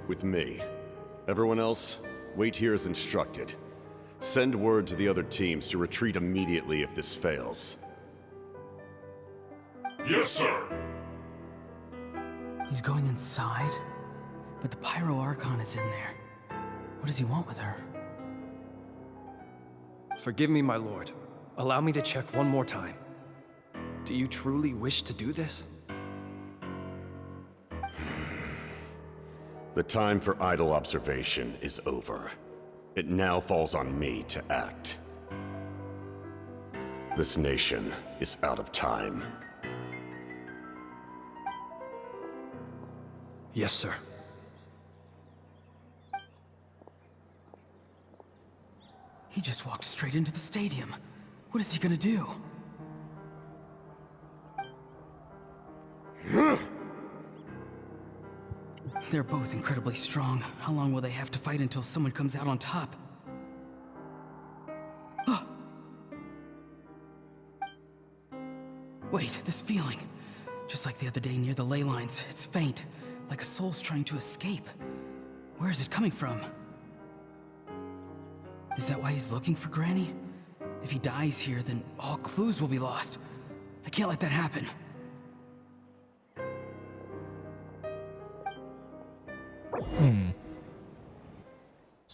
with me. Everyone else, wait here as instructed. Send word to the other teams to retreat immediately if this fails. Yes, sir. He's going inside? But the Pyro Archon is in there. What does he want with her? Forgive me, my lord. allow me to check one more time. Do you truly wish to do this? The time for idle observation is over. It now falls on me to act. This nation is out of time. Yes, sir. He just walked straight into the stadium. What is he gonna do? They're both incredibly strong. How long will they have to fight until someone comes out on top? Wait, this feeling. Just like the other day near the ley lines, it's faint, like a soul's trying to escape. Where is it coming from? Is that why he's looking for Granny? If he dies here, then all clues will be lost. I can't let that happen.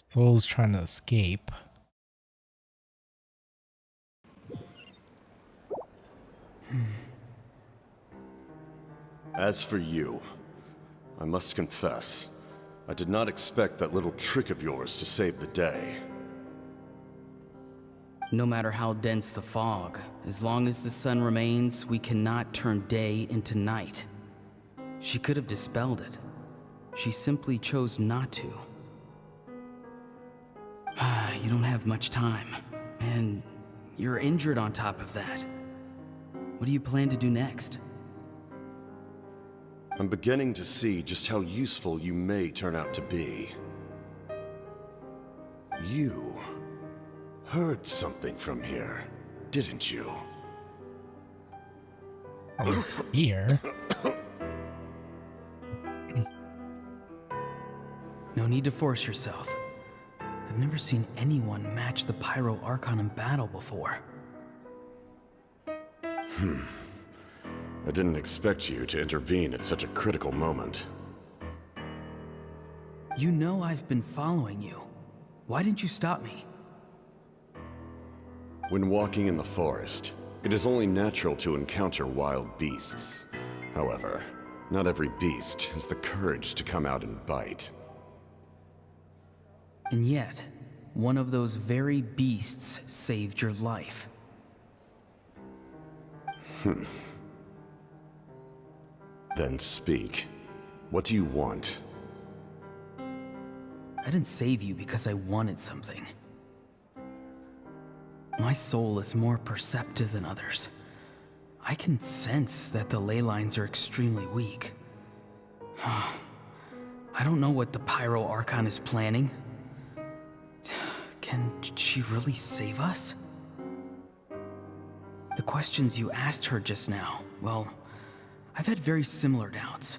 Soul's trying to escape. As for you, I must confess, I did not expect that little trick of yours to save the day. No matter how dense the fog, as long as the sun remains, we cannot turn day into night. She could have dispelled it. She simply chose not to. You don't have much time, and you're injured on top of that. What do you plan to do next? I'm beginning to see just how useful you may turn out to be. You heard something from here, didn't you? Here? No need to force yourself. I've never seen anyone match the Pyro Archon in battle before. I didn't expect you to intervene at such a critical moment. You know I've been following you. Why didn't you stop me? When walking in the forest, it is only natural to encounter wild beasts. However, not every beast has the courage to come out and bite. And yet, one of those very beasts saved your life. Then speak. What do you want? I didn't save you because I wanted something. My soul is more perceptive than others. I can sense that the ley lines are extremely weak. I don't know what the Pyro Archon is planning. Can she really save us? The questions you asked her just now, well, I've had very similar doubts.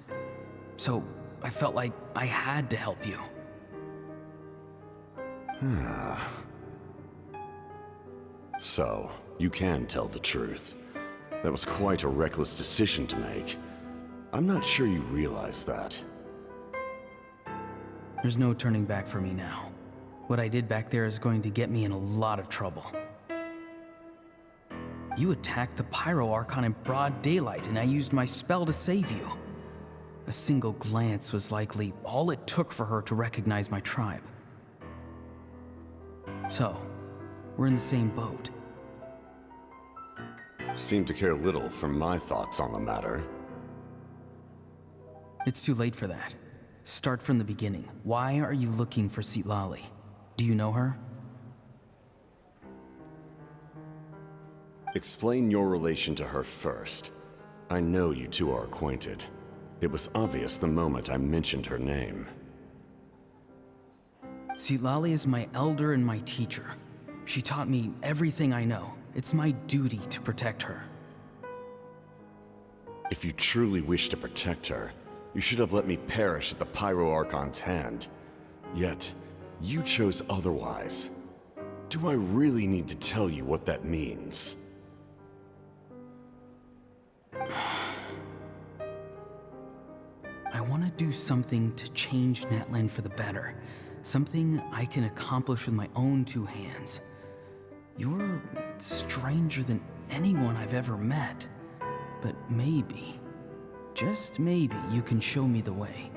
So I felt like I had to help you. So, you can tell the truth. That was quite a reckless decision to make. I'm not sure you realize that. There's no turning back for me now. What I did back there is going to get me in a lot of trouble. You attacked the Pyro Archon in broad daylight, and I used my spell to save you. A single glance was likely all it took for her to recognize my tribe. So, we're in the same boat. Seem to care little for my thoughts on the matter. It's too late for that. Start from the beginning. Why are you looking for Citlali? Do you know her? Explain your relation to her first. I know you two are acquainted. It was obvious the moment I mentioned her name. Citlali is my elder and my teacher. She taught me everything I know. It's my duty to protect her. If you truly wish to protect her, you should have let me perish at the Pyro Archon's hand. Yet, you chose otherwise. Do I really need to tell you what that means? I want to do something to change Natlan for the better. Something I can accomplish with my own two hands. You're stranger than anyone I've ever met. But maybe, just maybe, you can show me the way.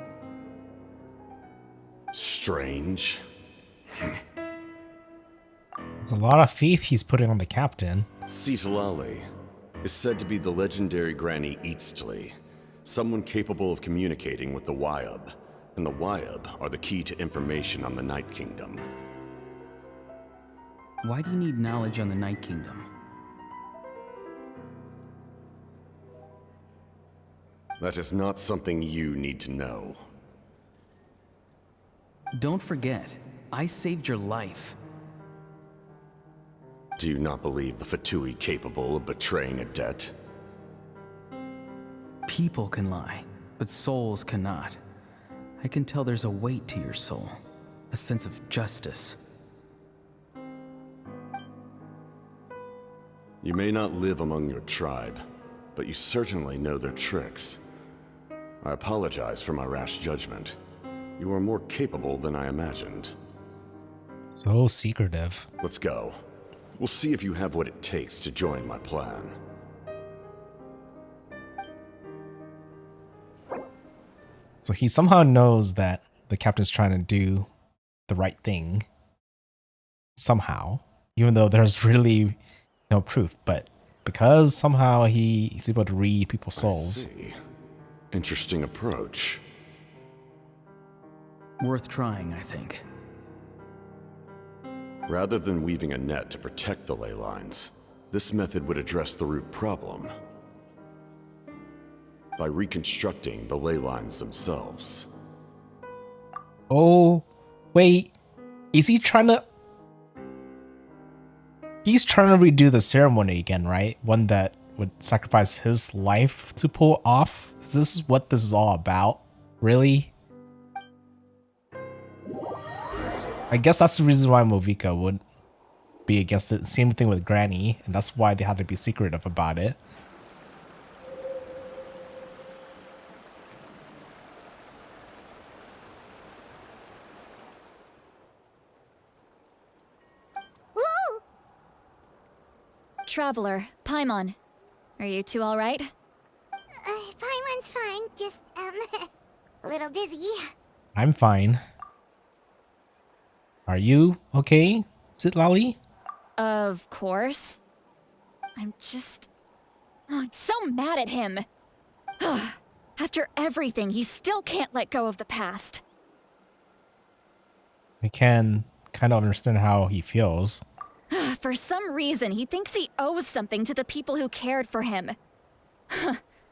Strange. There's a lot of faith he's putting on the captain. Citalali is said to be the legendary Granny Eastly, someone capable of communicating with the Wyub, and the Wyub are the key to information on the Night Kingdom. Why do you need knowledge on the Night Kingdom? That is not something you need to know. Don't forget, I saved your life. Do you not believe the Fatui capable of betraying a debt? People can lie, but souls cannot. I can tell there's a weight to your soul, a sense of justice. You may not live among your tribe, but you certainly know their tricks. I apologize for my rash judgment. You are more capable than I imagined. So secretive. Let's go. We'll see if you have what it takes to join my plan. So he somehow knows that the captain's trying to do the right thing. Somehow. Even though there's really no proof. But because somehow he's able to read people's souls. I see. Interesting approach. Worth trying, I think. Rather than weaving a net to protect the ley lines, this method would address the root problem by reconstructing the ley lines themselves. Oh, wait. Is he trying to... He's trying to redo the ceremony again, right? One that would sacrifice his life to pull off? Is this what this is all about? Really? I guess that's the reason why Movika would be against it. Same thing with Granny, and that's why they had to be secretive about it. Woo! Traveler, Paimon. Are you two alright? Paimon's fine, just, a little dizzy. I'm fine. Are you okay, Citlali? Of course. I'm so mad at him. After everything, he still can't let go of the past. I can kind of understand how he feels. For some reason, he thinks he owes something to the people who cared for him.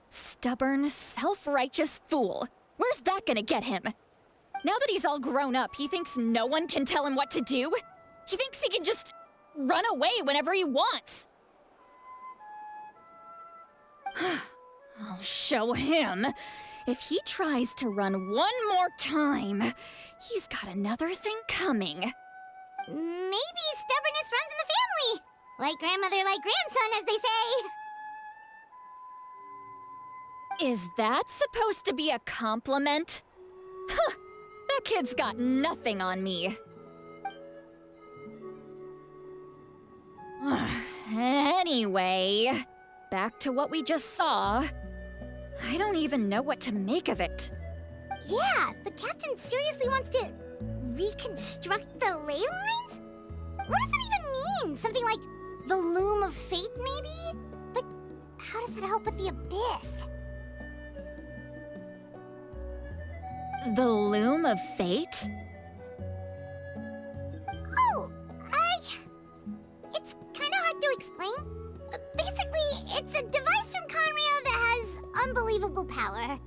Stubborn, self-righteous fool. Where's that gonna get him? Now that he's all grown up, he thinks no one can tell him what to do? He thinks he can just run away whenever he wants. I'll show him. If he tries to run one more time, he's got another thing coming. Maybe stubbornness runs in the family. Like grandmother, like grandson, as they say. Is that supposed to be a compliment? That kid's got nothing on me. Anyway, back to what we just saw. I don't even know what to make of it. Yeah, the captain seriously wants to reconstruct the ley lines? What does that even mean? Something like the loom of fate, maybe? But how does that help with the abyss? The loom of fate? Oh, it's kind of hard to explain. Basically, it's a device from Conrio that has unbelievable power.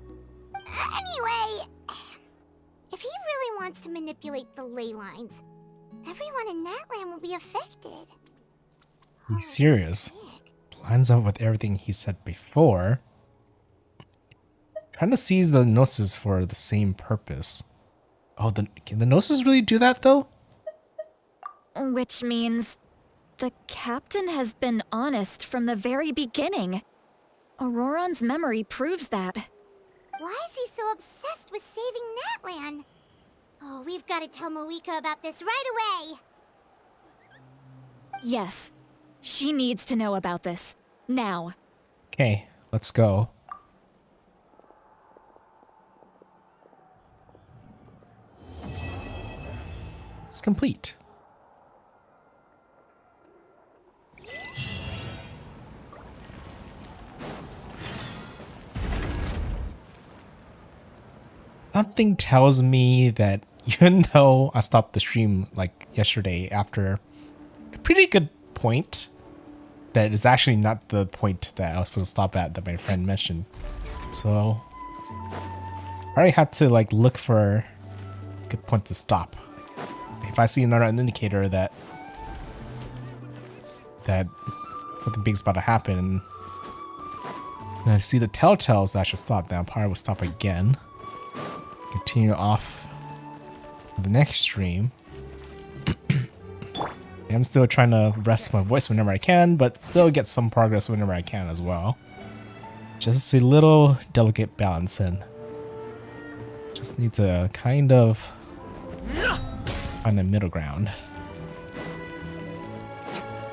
Anyway, if he really wants to manipulate the ley lines, everyone in Natlan will be affected. He's serious. Lines up with everything he said before. Trying to seize the Gnosis for the same purpose. Oh, can the Gnosis really do that though? Which means the captain has been honest from the very beginning. Auroron's memory proves that. Why is he so obsessed with saving Natlan? Oh, we've got to tell Moeka about this right away. Yes. She needs to know about this. Now. Okay, let's go. It's complete. Something tells me that even though I stopped the stream like yesterday after a pretty good point, that is actually not the point that I was supposed to stop at that my friend mentioned. So I already had to like look for a good point to stop. If I see another indicator that something big's about to happen, and I see the telltales that I should stop, then I probably will stop again. Continue off the next stream. I'm still trying to rest my voice whenever I can, but still get some progress whenever I can as well. Just a little delicate balance, and just need to kind of find a middle ground.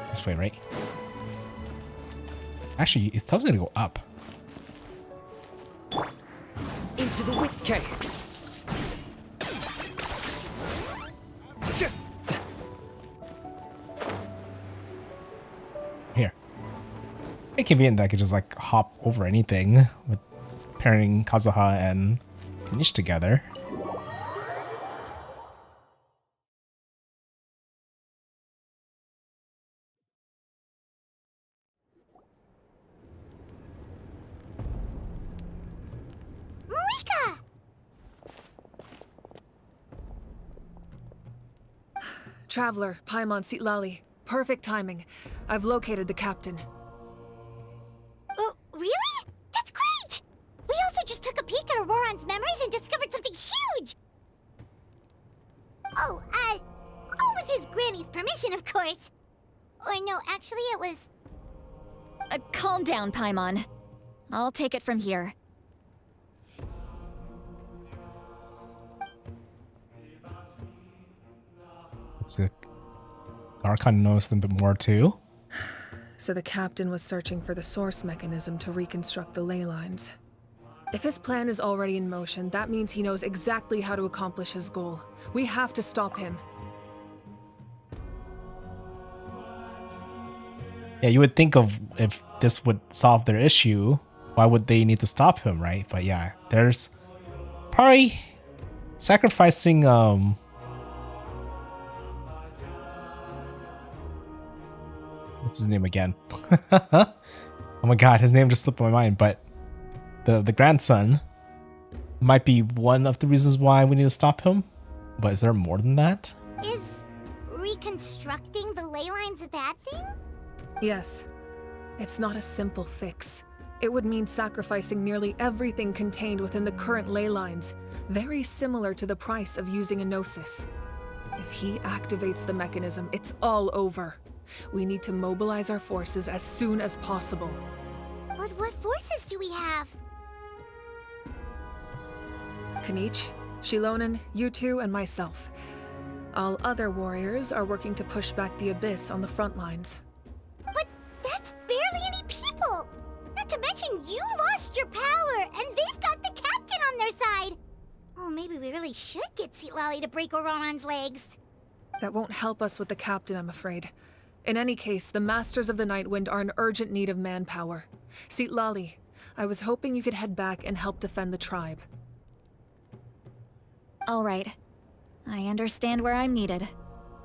This way, right? Actually, it's totally gonna go up. Into the wind. Okay. Here. Pretty convenient that I could just like hop over anything with pairing Kazuha and Kanish together. Malika! Traveler, Paimon Sitlali. Perfect timing. I've located the captain. Oh, really? That's great! We also just took a peek at Auroron's memories and discovered something huge! Oh, all with his granny's permission, of course. Or no, actually it was... Calm down, Paimon. I'll take it from here. It's a Archon knows a bit more too. So the captain was searching for the source mechanism to reconstruct the ley lines. If his plan is already in motion, that means he knows exactly how to accomplish his goal. We have to stop him. Yeah, you would think of if this would solve their issue, why would they need to stop him, right? But yeah, there's probably sacrificing what's his name again? Oh my god, his name just slipped my mind, but the grandson might be one of the reasons why we need to stop him. But is there more than that? Is reconstructing the ley lines a bad thing? Yes. It's not a simple fix. It would mean sacrificing nearly everything contained within the current ley lines, very similar to the price of using a gnosis. If he activates the mechanism, it's all over. We need to mobilize our forces as soon as possible. But what forces do we have? Kanish, Shilonen, you two, and myself. All other warriors are working to push back the Abyss on the front lines. But that's barely any people! Not to mention you lost your power, and they've got the captain on their side! Oh, maybe we really should get Sitlali to break Auroron's legs. That won't help us with the captain, I'm afraid. In any case, the Masters of the Nightwind are in urgent need of manpower. Sitlali, I was hoping you could head back and help defend the tribe. All right. I understand where I'm needed.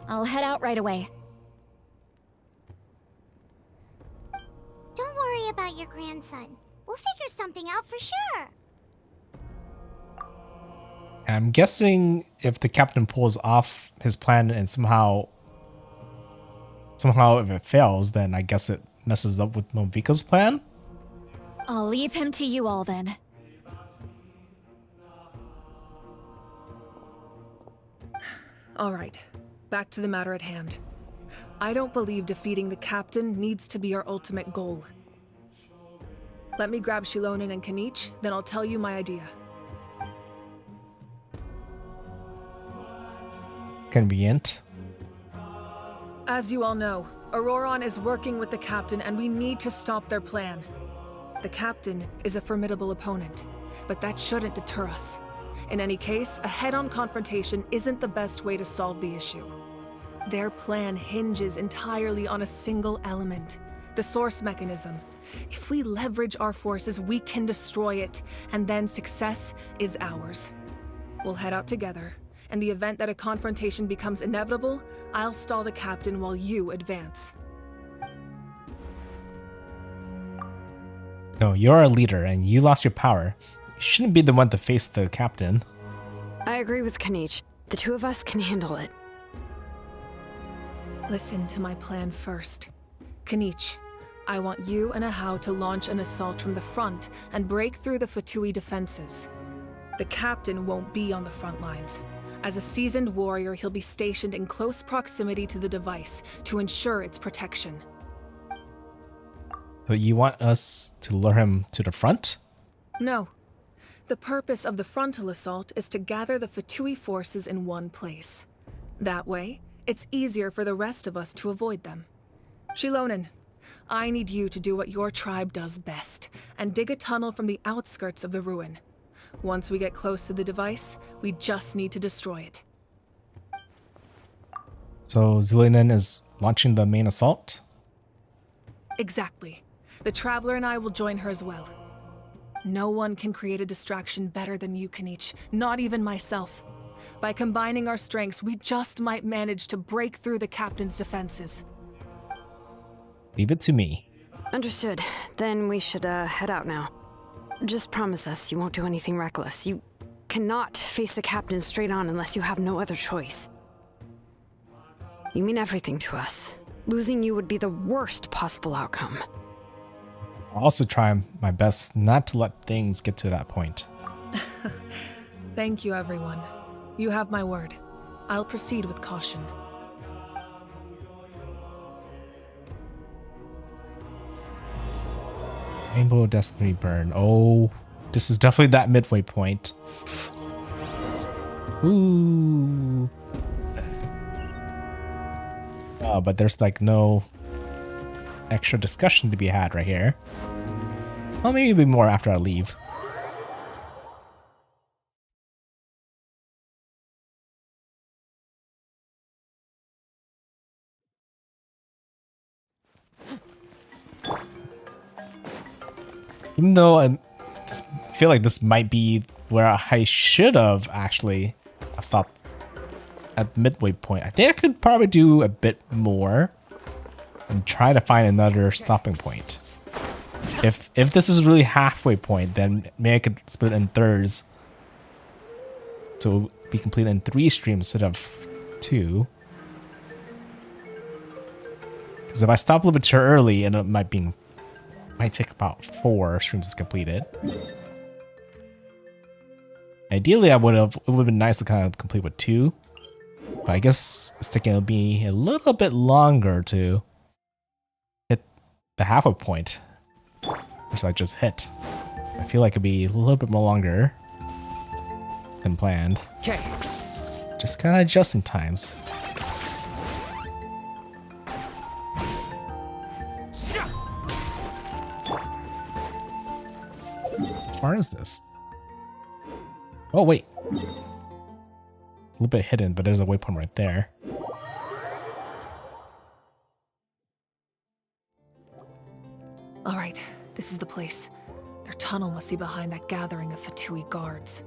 I'll head out right away. Don't worry about your grandson. We'll figure something out for sure. I'm guessing if the captain pulls off his plan and somehow if it fails, then I guess it messes up with Movika's plan. I'll leave him to you all then. All right, back to the matter at hand. I don't believe defeating the captain needs to be our ultimate goal. Let me grab Shilonen and Kanish, then I'll tell you my idea. Convenient. As you all know, Auroron is working with the captain and we need to stop their plan. The captain is a formidable opponent, but that shouldn't deter us. In any case, a head-on confrontation isn't the best way to solve the issue. Their plan hinges entirely on a single element, the source mechanism. If we leverage our forces, we can destroy it, and then success is ours. We'll head out together. In the event that a confrontation becomes inevitable, I'll stall the captain while you advance. No, you're a leader and you lost your power. You shouldn't be the one to face the captain. I agree with Kanich. The two of us can handle it. Listen to my plan first. Kanich, I want you and Ahau to launch an assault from the front and break through the Fatui defenses. The captain won't be on the front lines. As a seasoned warrior, he'll be stationed in close proximity to the device to ensure its protection. So you want us to lure him to the front? No. The purpose of the frontal assault is to gather the Fatui forces in one place. That way, it's easier for the rest of us to avoid them. Shilonen, I need you to do what your tribe does best, and dig a tunnel from the outskirts of the ruin. Once we get close to the device, we just need to destroy it. So Zillinan is launching the main assault? Exactly. The Traveler and I will join her as well. No one can create a distraction better than you, Kanich, not even myself. By combining our strengths, we just might manage to break through the captain's defenses. Leave it to me. Understood. Then we should head out now. Just promise us you won't do anything reckless. You cannot face the captain straight on unless you have no other choice. You mean everything to us. Losing you would be the worst possible outcome. I'll also try my best not to let things get to that point. Thank you, everyone. You have my word. I'll proceed with caution. Rainbow Destiny Burn. Oh, this is definitely that midway point. Ooh. Oh, but there's like no extra discussion to be had right here. Well, maybe more after I leave. Even though I feel like this might be where I should have actually stopped at midway point. I think I could probably do a bit more and try to find another stopping point. If this is really halfway point, then maybe I could split it in thirds. So be completed in 3 streams instead of 2. Because if I stop a little bit too early, and it might take about 4 streams to complete it. Ideally, it would have been nice to kind of complete with 2. But I guess it's taking it'll be a little bit longer to hit the halfway point, which I just hit. I feel like it'd be a little bit more longer than planned. Okay. Just kind of adjusting times. Where is this? Oh, wait. A little bit hidden, but there's a waypoint right there. All right, this is the place. Their tunnel must be behind that gathering of Fatui guards.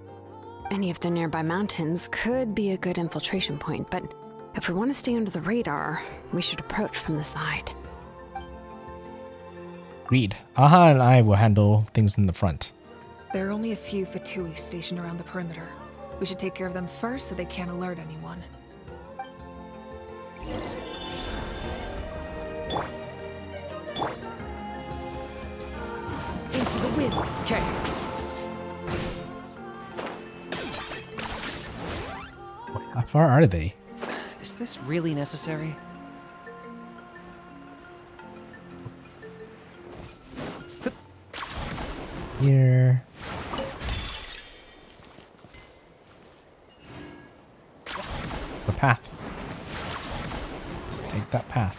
Any of the nearby mountains could be a good infiltration point, but if we want to stay under the radar, we should approach from the side. Reed, Aha and I will handle things in the front. There are only a few Fatui stationed around the perimeter. We should take care of them first so they can't alert anyone. Into the wind. Okay. Wait, how far are they? Is this really necessary? Here. The path. Just take that path.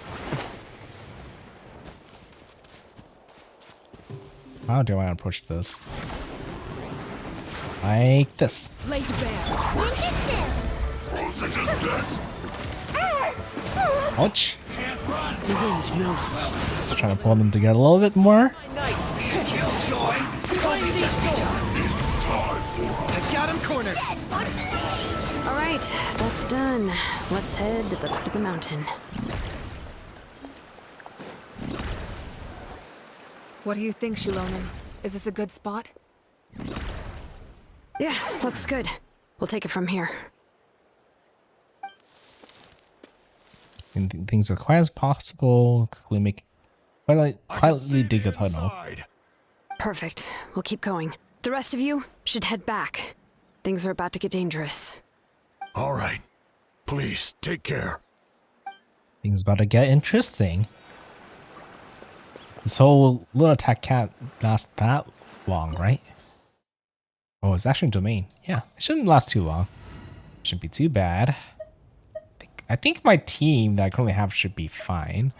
How do I approach this? Like this. Laid bare. Ouch. The wind knows well. Just trying to pull them together a little bit more. I got him cornered. All right, that's done. Let's head to the foot of the mountain. What do you think, Shilonen? Is this a good spot? Yeah, looks good. We'll take it from here. And things as quiet as possible. We make quietly dig a tunnel. Perfect. We'll keep going. The rest of you should head back. Things are about to get dangerous. All right. Please, take care. Things about to get interesting. This whole little attack can't last that long, right? Oh, it's actually domain. Yeah, it shouldn't last too long. Shouldn't be too bad. I think my team that I currently have should be fine.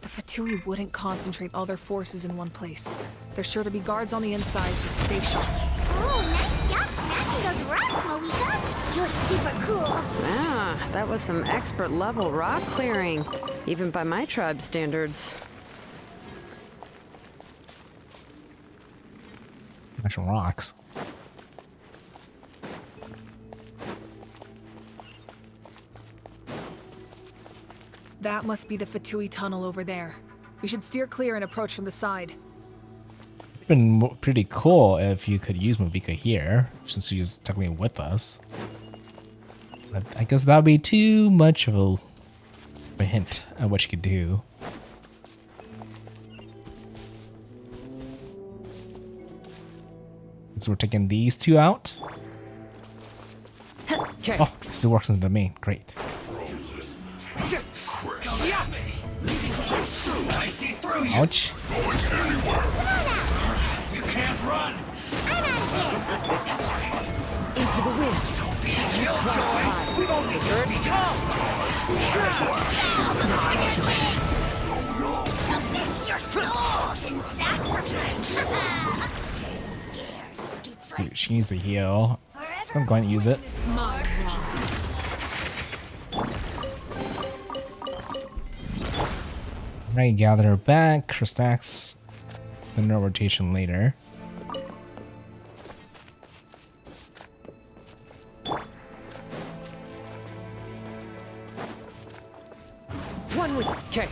The Fatui wouldn't concentrate all their forces in one place. There's sure to be guards on the inside, so stay sharp. Oh, nice job smashing those rocks, Moeka. You look super cool. Ah, that was some expert level rock clearing, even by my tribe standards. Actual rocks. That must be the Fatui tunnel over there. We should steer clear and approach from the side. It'd been pretty cool if you could use Moeka here, since she's technically with us. But I guess that would be too much of a hint of what you could do. So we're taking these two out. Okay. Oh, still works in the domain. Great. I see through you. Ouch. You can't run. Into the wind. Killjoy. We've only just Submit your souls in sacrifice. Dude, she needs the heal. So I'm going to use it. Right, gather her back. Her stacks. Then no rotation later. One with. Okay.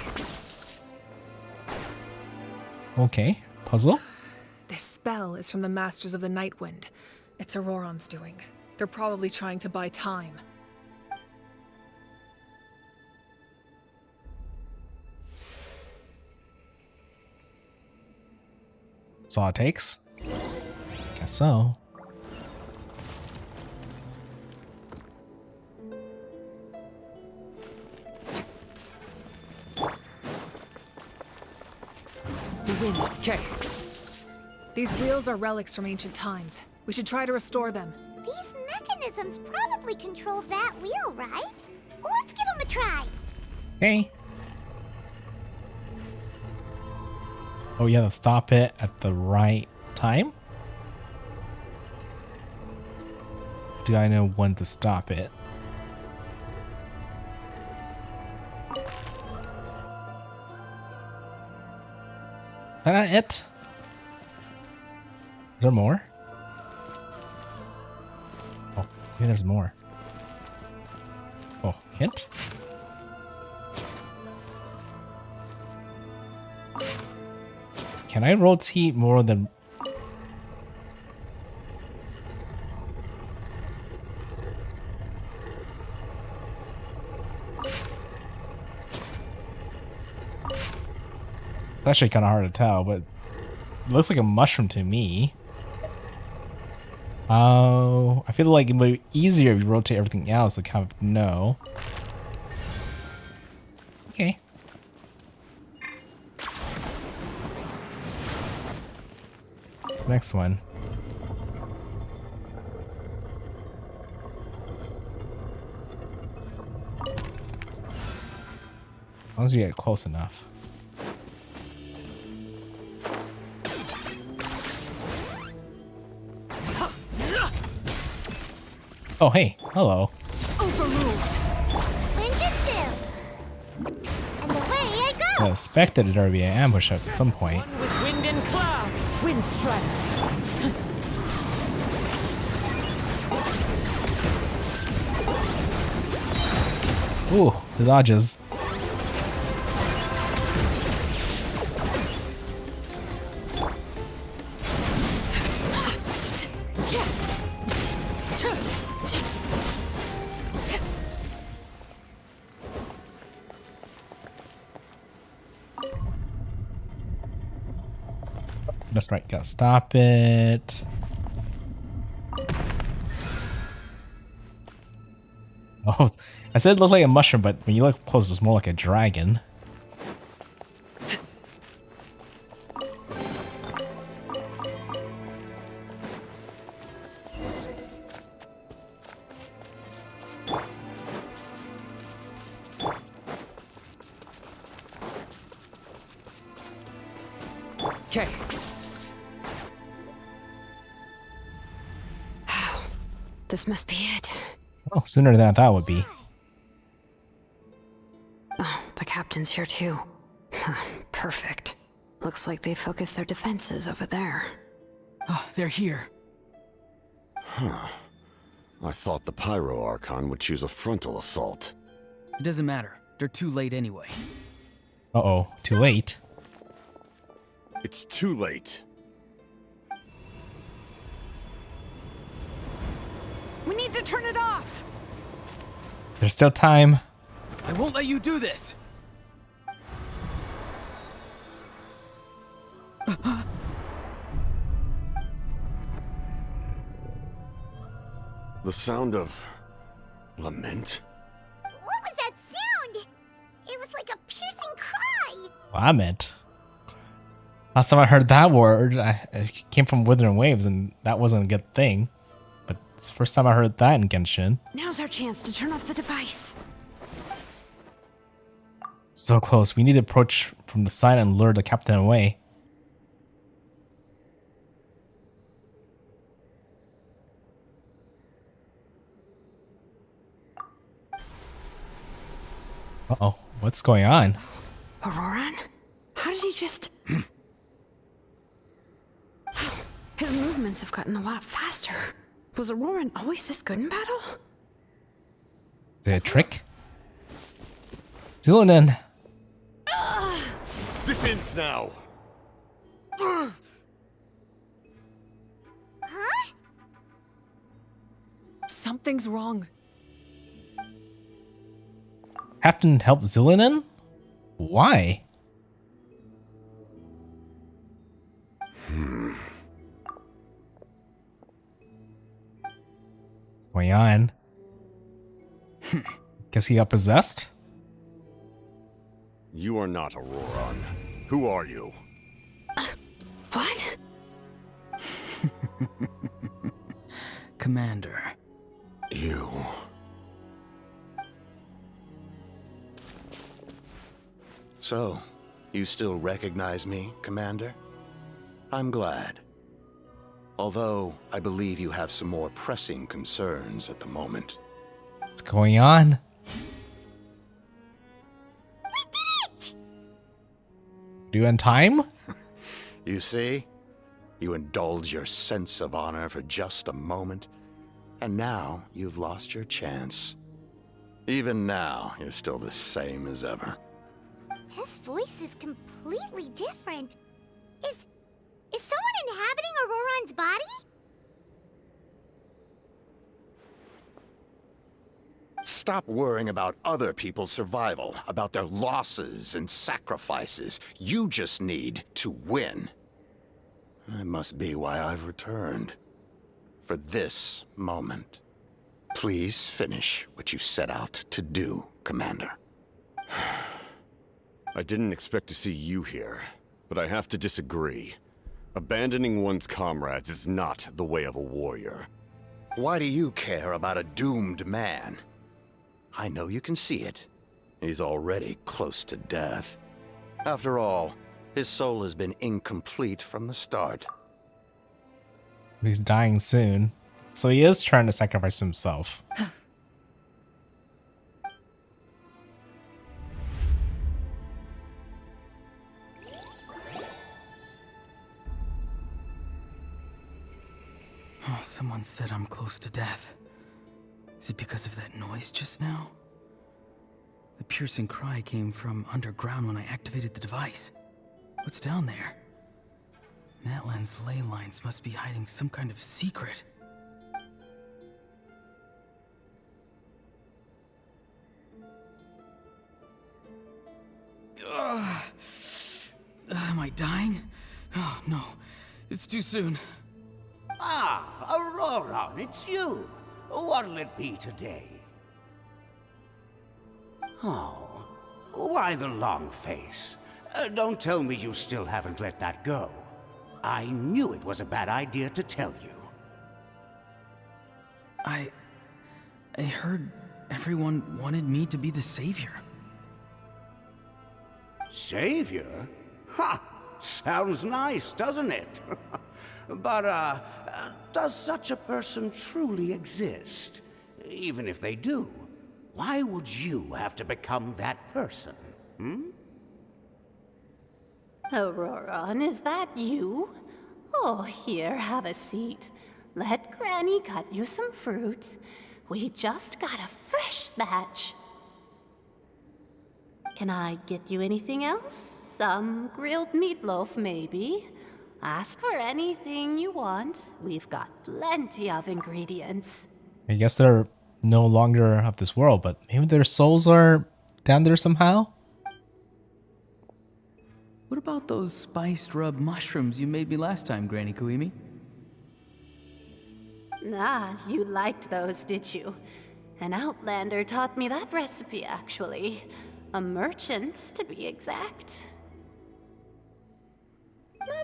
Okay. Puzzle. This spell is from the Masters of the Nightwind. It's Auroron's doing. They're probably trying to buy time. That's all it takes. Guess so. The wind. Okay. These wheels are relics from ancient times. We should try to restore them. These mechanisms probably control that wheel, right? Let's give them a try. Okay. Oh, yeah, to stop it at the right time? Do I know when to stop it? Is that not it? Is there more? Oh, maybe there's more. Oh, hint? Can I rotate more than... It's actually kind of hard to tell, but it looks like a mushroom to me. Oh, I feel like it would be easier if you rotate everything else to kind of know. Okay. Next one. long as you get close enough. Oh, hey. Hello. Overruled. Ninjutsu. And away I go. I expected there to be an ambush at some point. With wind and cloud. Wind strike. Ooh, the dodges. That's right, gotta stop it. Oh, I said it looked like a mushroom, but when you look close, it's more like a dragon. Okay. This must be it. Oh, sooner than I thought it would be. Oh, the captain's here too. Perfect. Looks like they focused their defenses over there. Oh, they're here. Huh. I thought the Pyro Archon would choose a frontal assault. It doesn't matter. They're too late anyway. Uh-oh, too late. It's too late. We need to turn it off. There's still time. I won't let you do this. The sound of lament? What was that sound? It was like a piercing cry. Lament. Last time I heard that word, it came from Withering Waves, and that wasn't a good thing. But it's the first time I heard that in Genshin. Now's our chance to turn off the device. So close. We need to approach from the side and lure the captain away. Uh-oh. What's going on? Auroran? How did he just... His movements have gotten a lot faster. Was Auroran always this good in battle? Did it trick? Zilonen. This ends now. Huh? Something's wrong. Captain helped Zilonen? Why? What's going on? Guess he got possessed? You are not Auroran. Who are you? What? Commander. You. So, you still recognize me, Commander? I'm glad. Although, I believe you have some more pressing concerns at the moment. What's going on? Do you in time? You see? You indulge your sense of honor for just a moment, and now you've lost your chance. Even now, you're still the same as ever. His voice is completely different. Is someone inhabiting Auroran's body? Stop worrying about other people's survival, about their losses and sacrifices. You just need to win. That must be why I've returned. For this moment. Please finish what you set out to do, Commander. I didn't expect to see you here, but I have to disagree. Abandoning one's comrades is not the way of a warrior. Why do you care about a doomed man? I know you can see it. He's already close to death. After all, his soul has been incomplete from the start. He's dying soon. So he is trying to sacrifice himself. Oh, someone said I'm close to death. Is it because of that noise just now? The piercing cry came from underground when I activated the device. What's down there? Natlan's ley lines must be hiding some kind of secret. Am I dying? Oh, no. It's too soon. Ah, Aurora, it's you. What'll it be today? Oh, why the long face? Don't tell me you still haven't let that go. I knew it was a bad idea to tell you. I heard everyone wanted me to be the savior. Savior? Ha! Sounds nice, doesn't it? But, does such a person truly exist? Even if they do, why would you have to become that person, hmm? Aurora, is that you? Oh, here, have a seat. Let Granny cut you some fruit. We just got a fresh batch. Can I get you anything else? Some grilled meatloaf, maybe? Ask for anything you want. We've got plenty of ingredients. I guess they're no longer of this world, but maybe their souls are down there somehow? What about those spiced rub mushrooms you made me last time, Granny Kuimi? Ah, you liked those, did you? An outlander taught me that recipe, actually. A merchant, to be exact.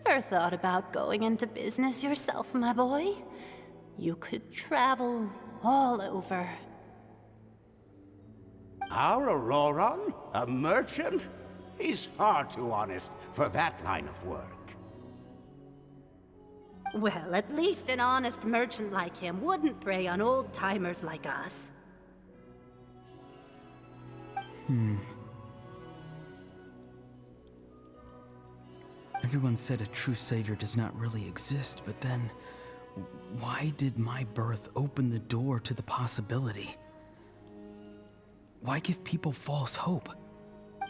Never thought about going into business yourself, my boy? You could travel all over. Our Auroron? A merchant? He's far too honest for that line of work. Well, at least an honest merchant like him wouldn't prey on old-timers like us. Everyone said a true savior does not really exist, but then why did my birth open the door to the possibility? Why give people false hope?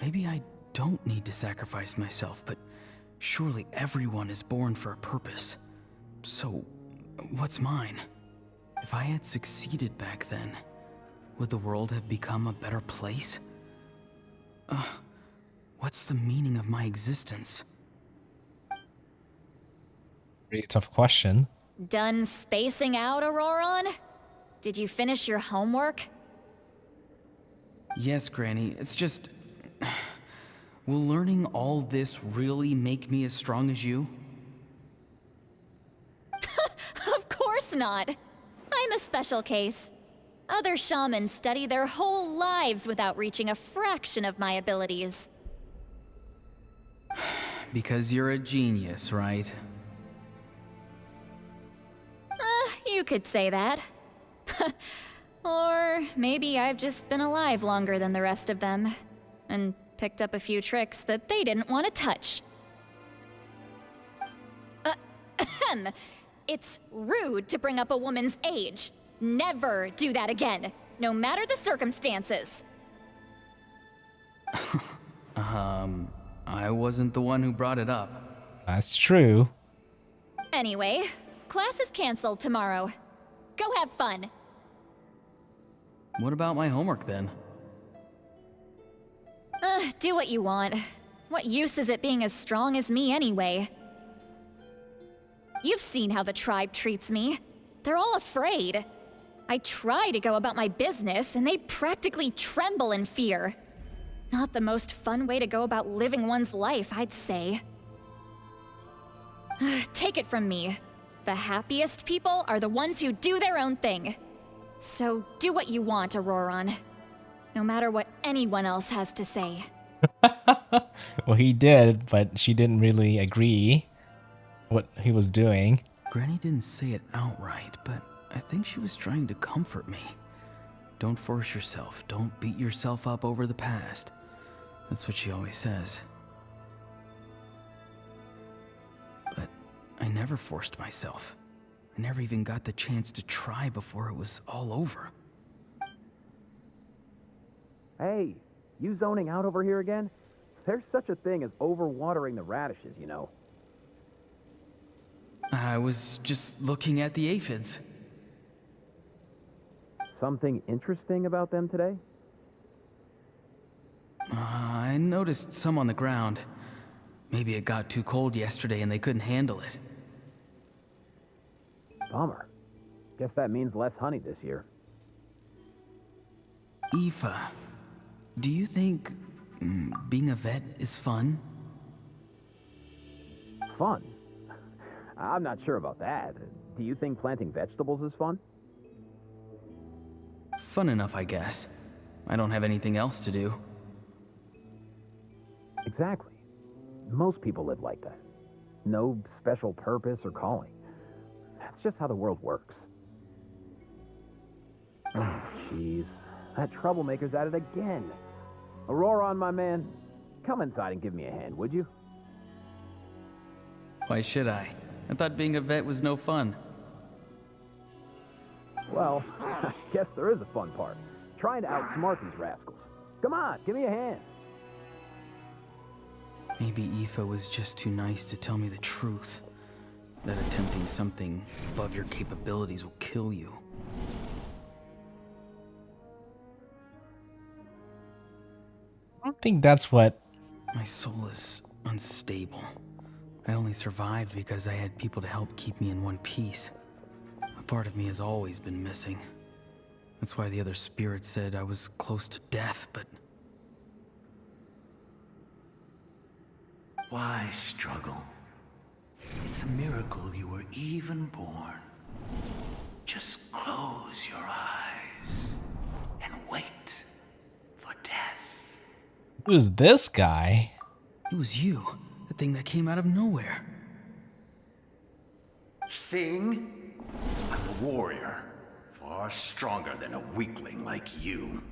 Maybe I don't need to sacrifice myself, but surely everyone is born for a purpose. So, what's mine? If I had succeeded back then, would the world have become a better place? What's the meaning of my existence? Pretty tough question. Done spacing out, Auroron? Did you finish your homework? Yes, Granny, it's just... Will learning all this really make me as strong as you? Of course not. I'm a special case. Other shamans study their whole lives without reaching a fraction of my abilities. Because you're a genius, right? You could say that. Or maybe I've just been alive longer than the rest of them, and picked up a few tricks that they didn't want to touch. It's rude to bring up a woman's age. Never do that again, no matter the circumstances. I wasn't the one who brought it up. That's true. Anyway, class is canceled tomorrow. Go have fun. What about my homework then? Do what you want. What use is it being as strong as me anyway? You've seen how the tribe treats me. They're all afraid. I try to go about my business, and they practically tremble in fear. Not the most fun way to go about living one's life, I'd say. Take it from me. The happiest people are the ones who do their own thing. So do what you want, Auroron. no matter what anyone else has to say. Well, he did, but she didn't really agree what he was doing. Granny didn't say it outright, but I think she was trying to comfort me. Don't force yourself. Don't beat yourself up over the past. That's what she always says. But I never forced myself. I never even got the chance to try before it was all over. Hey, you zoning out over here again? There's such a thing as overwatering the radishes, you know. I was just looking at the aphids. Something interesting about them today? I noticed some on the ground. Maybe it got too cold yesterday and they couldn't handle it. Bummer. Guess that means less honey this year. Aoife, do you think being a vet is fun? Fun? I'm not sure about that. Do you think planting vegetables is fun? Fun enough, I guess. I don't have anything else to do. Exactly. Most people live like that. No special purpose or calling. That's just how the world works. Oh, jeez. That troublemaker's at it again. Auroron, my man, come inside and give me a hand, would you? Why should I? I thought being a vet was no fun. Well, I guess there is a fun part. Trying to outsmart these rascals. Come on, give me a hand. Maybe Aoife was just too nice to tell me the truth. That attempting something above your capabilities will kill you. I don't think that's what... My soul is unstable. I only survived because I had people to help keep me in one piece. A part of me has always been missing. That's why the other spirits said I was close to death, but... Why struggle? It's a miracle you were even born. Just close your eyes and wait for death. Who's this guy? It was you, the thing that came out of nowhere. Thing? I'm a warrior, far stronger than a weakling like you.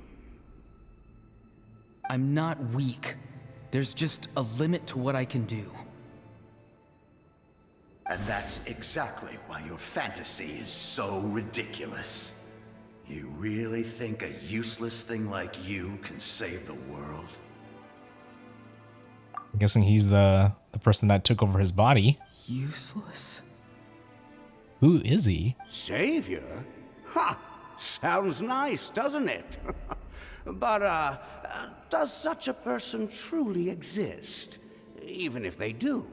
I'm not weak. There's just a limit to what I can do. And that's exactly why your fantasy is so ridiculous. You really think a useless thing like you can save the world? I'm guessing he's the person that took over his body. Useless? Who is he? Savior? Ha! Sounds nice, doesn't it? But, does such a person truly exist? Even if they do,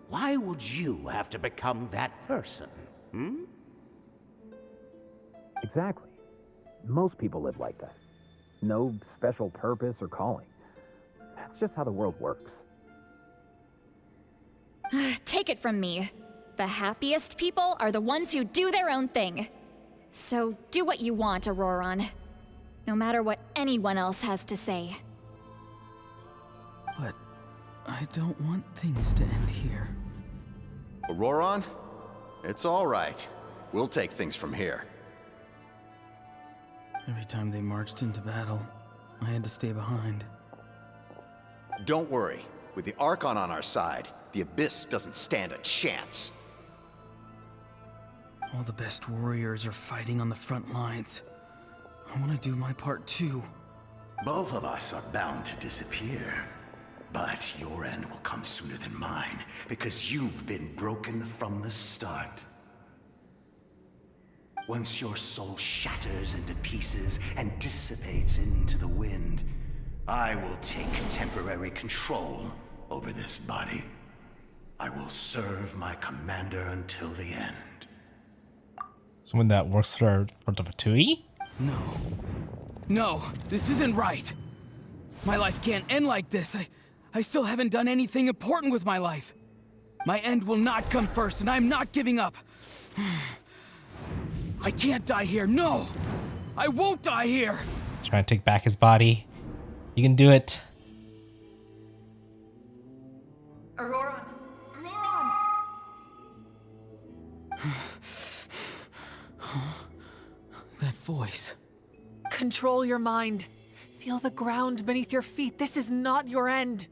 why would you have to become that person? Hmm? Exactly. Most people live like that. No special purpose or calling. That's just how the world works. Take it from me. The happiest people are the ones who do their own thing. So do what you want, Auroron. No matter what anyone else has to say. But I don't want things to end here. Auroron? It's all right. We'll take things from here. Every time they marched into battle, I had to stay behind. Don't worry. With the Archon on our side, the Abyss doesn't stand a chance. All the best warriors are fighting on the front lines. I want to do my part too. Both of us are bound to disappear. But your end will come sooner than mine, because you've been broken from the start. Once your soul shatters into pieces and dissipates into the wind, I will take temporary control over this body. I will serve my commander until the end. Someone that works for the Vtuber? No. No, this isn't right. My life can't end like this. I still haven't done anything important with my life. My end will not come first, and I'm not giving up. I can't die here. No! I won't die here! Trying to take back his body. You can do it. Auroron! That voice. Control your mind. Feel the ground beneath your feet. This is not your end.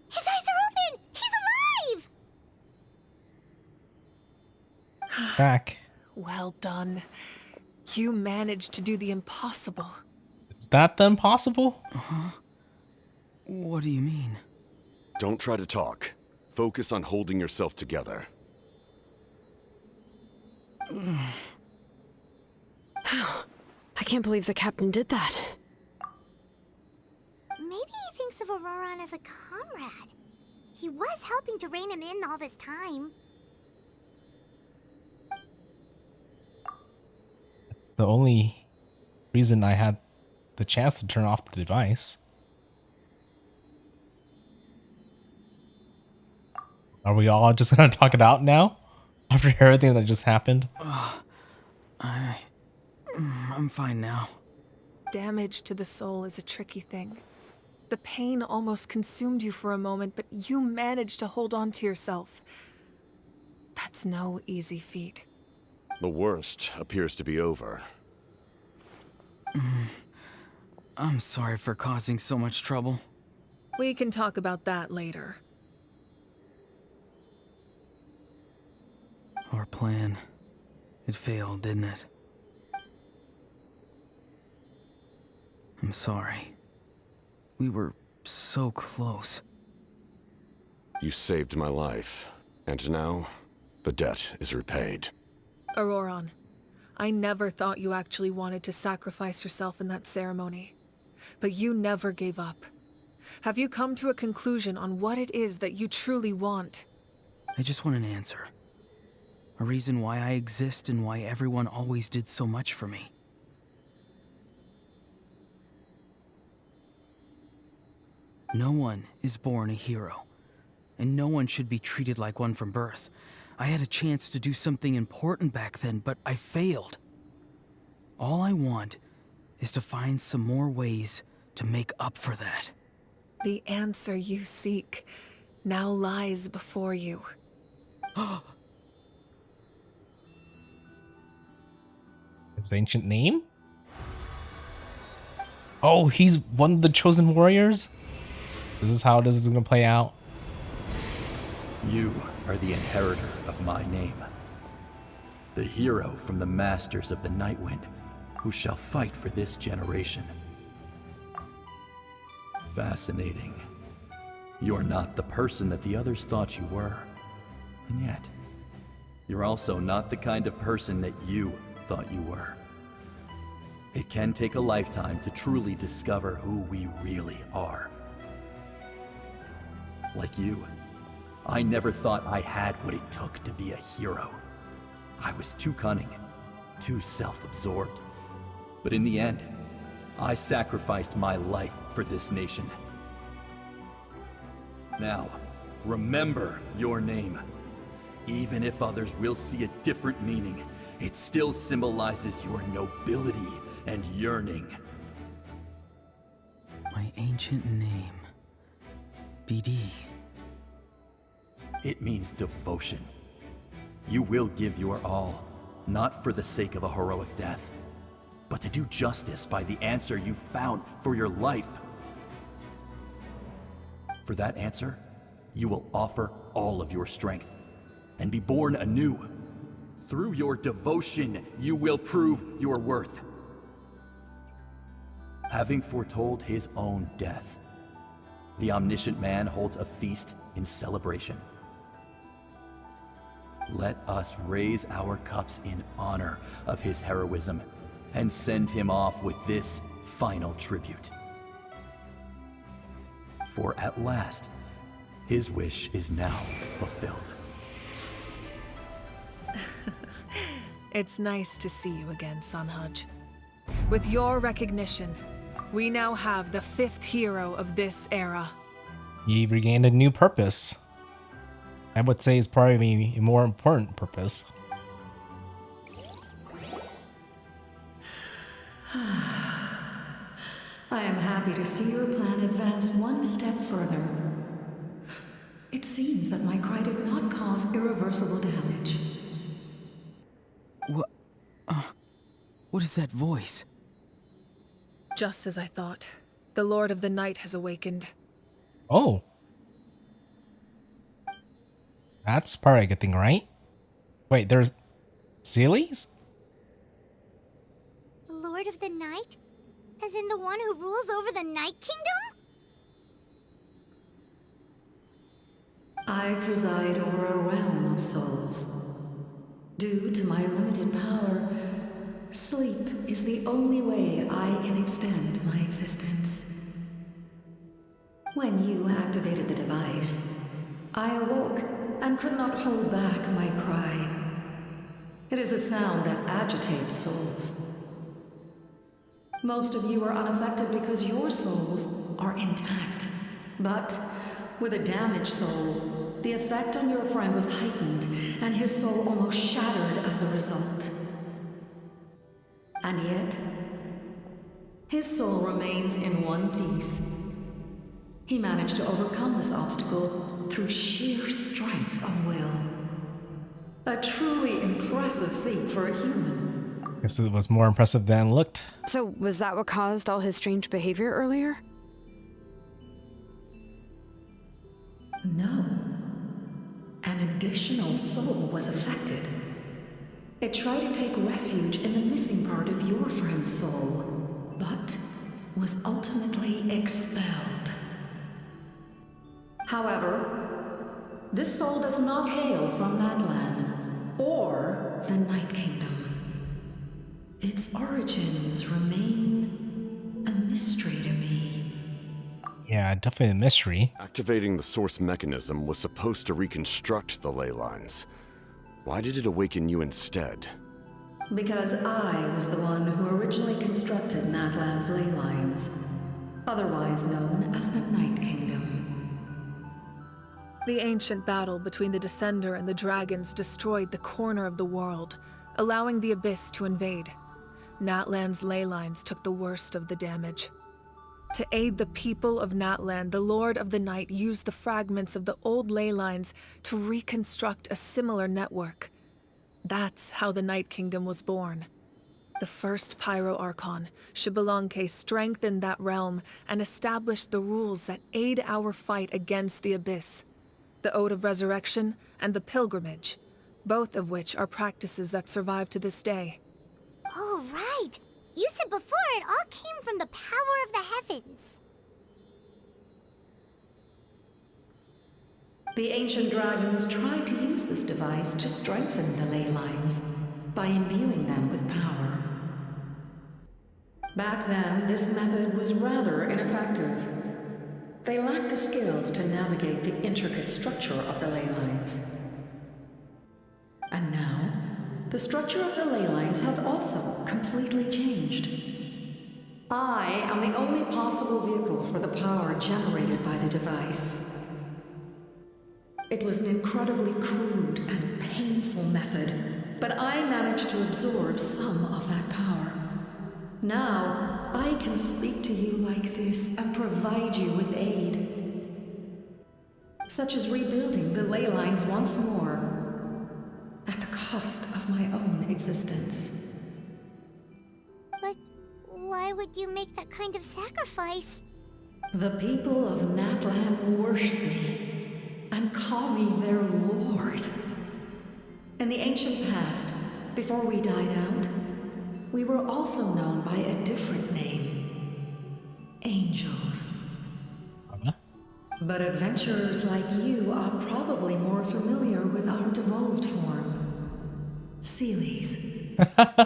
His eyes are open! He's alive! Back. Well done. You managed to do the impossible. Is that the impossible? What do you mean? Don't try to talk. Focus on holding yourself together. I can't believe the captain did that. Maybe he thinks of Auroron as a comrade. He was helping to rein him in all this time. That's the only reason I had the chance to turn off the device. Are we all just gonna talk it out now? After everything that just happened? I'm fine now. Damage to the soul is a tricky thing. The pain almost consumed you for a moment, but you managed to hold on to yourself. That's no easy feat. The worst appears to be over. I'm sorry for causing so much trouble. We can talk about that later. Our plan. It failed, didn't it? I'm sorry. We were so close. You saved my life, and now the debt is repaid. Auroron, I never thought you actually wanted to sacrifice yourself in that ceremony. But you never gave up. Have you come to a conclusion on what it is that you truly want? I just want an answer. A reason why I exist and why everyone always did so much for me. No one is born a hero, and no one should be treated like one from birth. I had a chance to do something important back then, but I failed. All I want is to find some more ways to make up for that. The answer you seek now lies before you. His ancient name? Oh, he's one of the chosen warriors? This is how this is gonna play out. You are the inheritor of my name. The hero from the masters of the Nightwind, who shall fight for this generation. Fascinating. You're not the person that the others thought you were. And yet, you're also not the kind of person that you thought you were. It can take a lifetime to truly discover who we really are. Like you, I never thought I had what it took to be a hero. I was too cunning, too self-absorbed. But in the end, I sacrificed my life for this nation. Now, remember your name. Even if others will see a different meaning, it still symbolizes your nobility and yearning. My ancient name. BD. It means devotion. You will give your all, not for the sake of a heroic death, but to do justice by the answer you found for your life. For that answer, you will offer all of your strength and be born anew. Through your devotion, you will prove your worth. Having foretold his own death, the omniscient man holds a feast in celebration. Let us raise our cups in honor of his heroism and send him off with this final tribute. for at last, his wish is now fulfilled. It's nice to see you again, Sunhudge. With your recognition, we now have the 5th hero of this era. He regained a new purpose. I would say it's probably a more important purpose. I am happy to see your plan advance one step further. It seems that my cry did not cause irreversible damage. What is that voice? Just as I thought. The Lord of the Night has awakened. Oh. That's probably a good thing, right? Wait, there's Seelies? The Lord of the Night? As in the one who rules over the Night Kingdom? I preside over a realm of souls. Due to my limited power, sleep is the only way I can extend my existence. When you activated the device, I awoke and could not hold back my cry. It is a sound that agitates souls. Most of you are unaffected because your souls are intact. But with a damaged soul, the effect on your friend was heightened, and his soul almost shattered as a result. And yet, his soul remains in one piece. He managed to overcome this obstacle through sheer strength of will. A truly impressive feat for a human. Guess it was more impressive than it looked. So, was that what caused all his strange behavior earlier? No. An additional soul was affected. It tried to take refuge in the missing part of your friend's soul, but was ultimately expelled. However, this soul does not hail from Natlan or the Night Kingdom. Its origins remain a mystery to me. Yeah, definitely a mystery. Activating the source mechanism was supposed to reconstruct the ley lines. Why did it awaken you instead? Because I was the one who originally constructed Natlan's ley lines, otherwise known as the Night Kingdom. The ancient battle between the Descender and the dragons destroyed the corner of the world, allowing the Abyss to invade. Natlan's ley lines took the worst of the damage. To aid the people of Natlan, the Lord of the Night used the fragments of the old ley lines to reconstruct a similar network. That's how the Night Kingdom was born. The first Pyro Archon, Xbalanque, strengthened that realm and established the rules that aid our fight against the Abyss. The Ode of Resurrection and the Pilgrimage, both of which are practices that survive to this day. Oh, right! You said before it all came from the power of the heavens. The ancient dragons tried to use this device to strengthen the ley lines by imbuing them with power. Back then, this method was rather ineffective. They lacked the skills to navigate the intricate structure of the ley lines. And now, the structure of the ley lines has also completely changed. I am the only possible vehicle for the power generated by the device. It was an incredibly crude and painful method, but I managed to absorb some of that power. Now, I can speak to you like this and provide you with aid, such as rebuilding the ley lines once more, at the cost of my own existence. But why would you make that kind of sacrifice? The people of Natlan worship me and call me their lord. In the ancient past, before we died out, we were also known by a different name. Angels. But adventurers like you are probably more familiar with our devolved form. Seelies.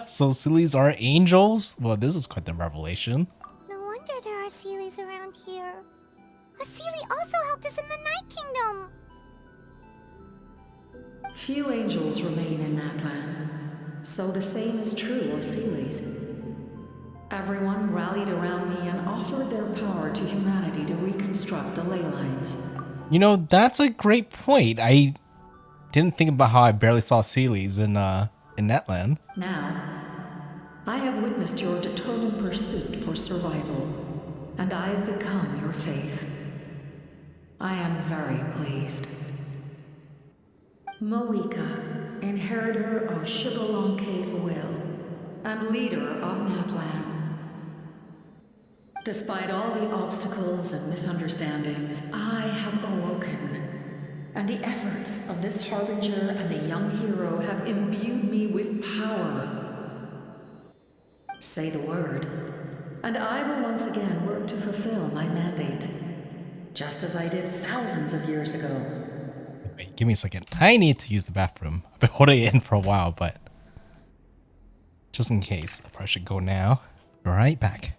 So Seelies are angels? Well, this is quite the revelation. No wonder there are Seelies around here. A Seelie Few angels remain in Natlan, so the same is true of Seelis. Everyone rallied around me and offered their power to humanity to reconstruct the ley lines. You know, that's a great point. I didn't think about how I barely saw Seelis in Netland. Now, I have witnessed your determined pursuit for survival, and I have become your faith. I am very pleased. Moika, inheritor of Shibalonke's will, and leader of Natlan. Despite all the obstacles and misunderstandings, I have awoken, and the efforts of this harbinger and the young hero have imbued me with power. Say the word, and I will once again work to fulfill my mandate, just as I did thousands of years ago. Wait, give me a second. I need to use the bathroom. I've been holding it in for a while, but just in case, I probably should go now. Be right back.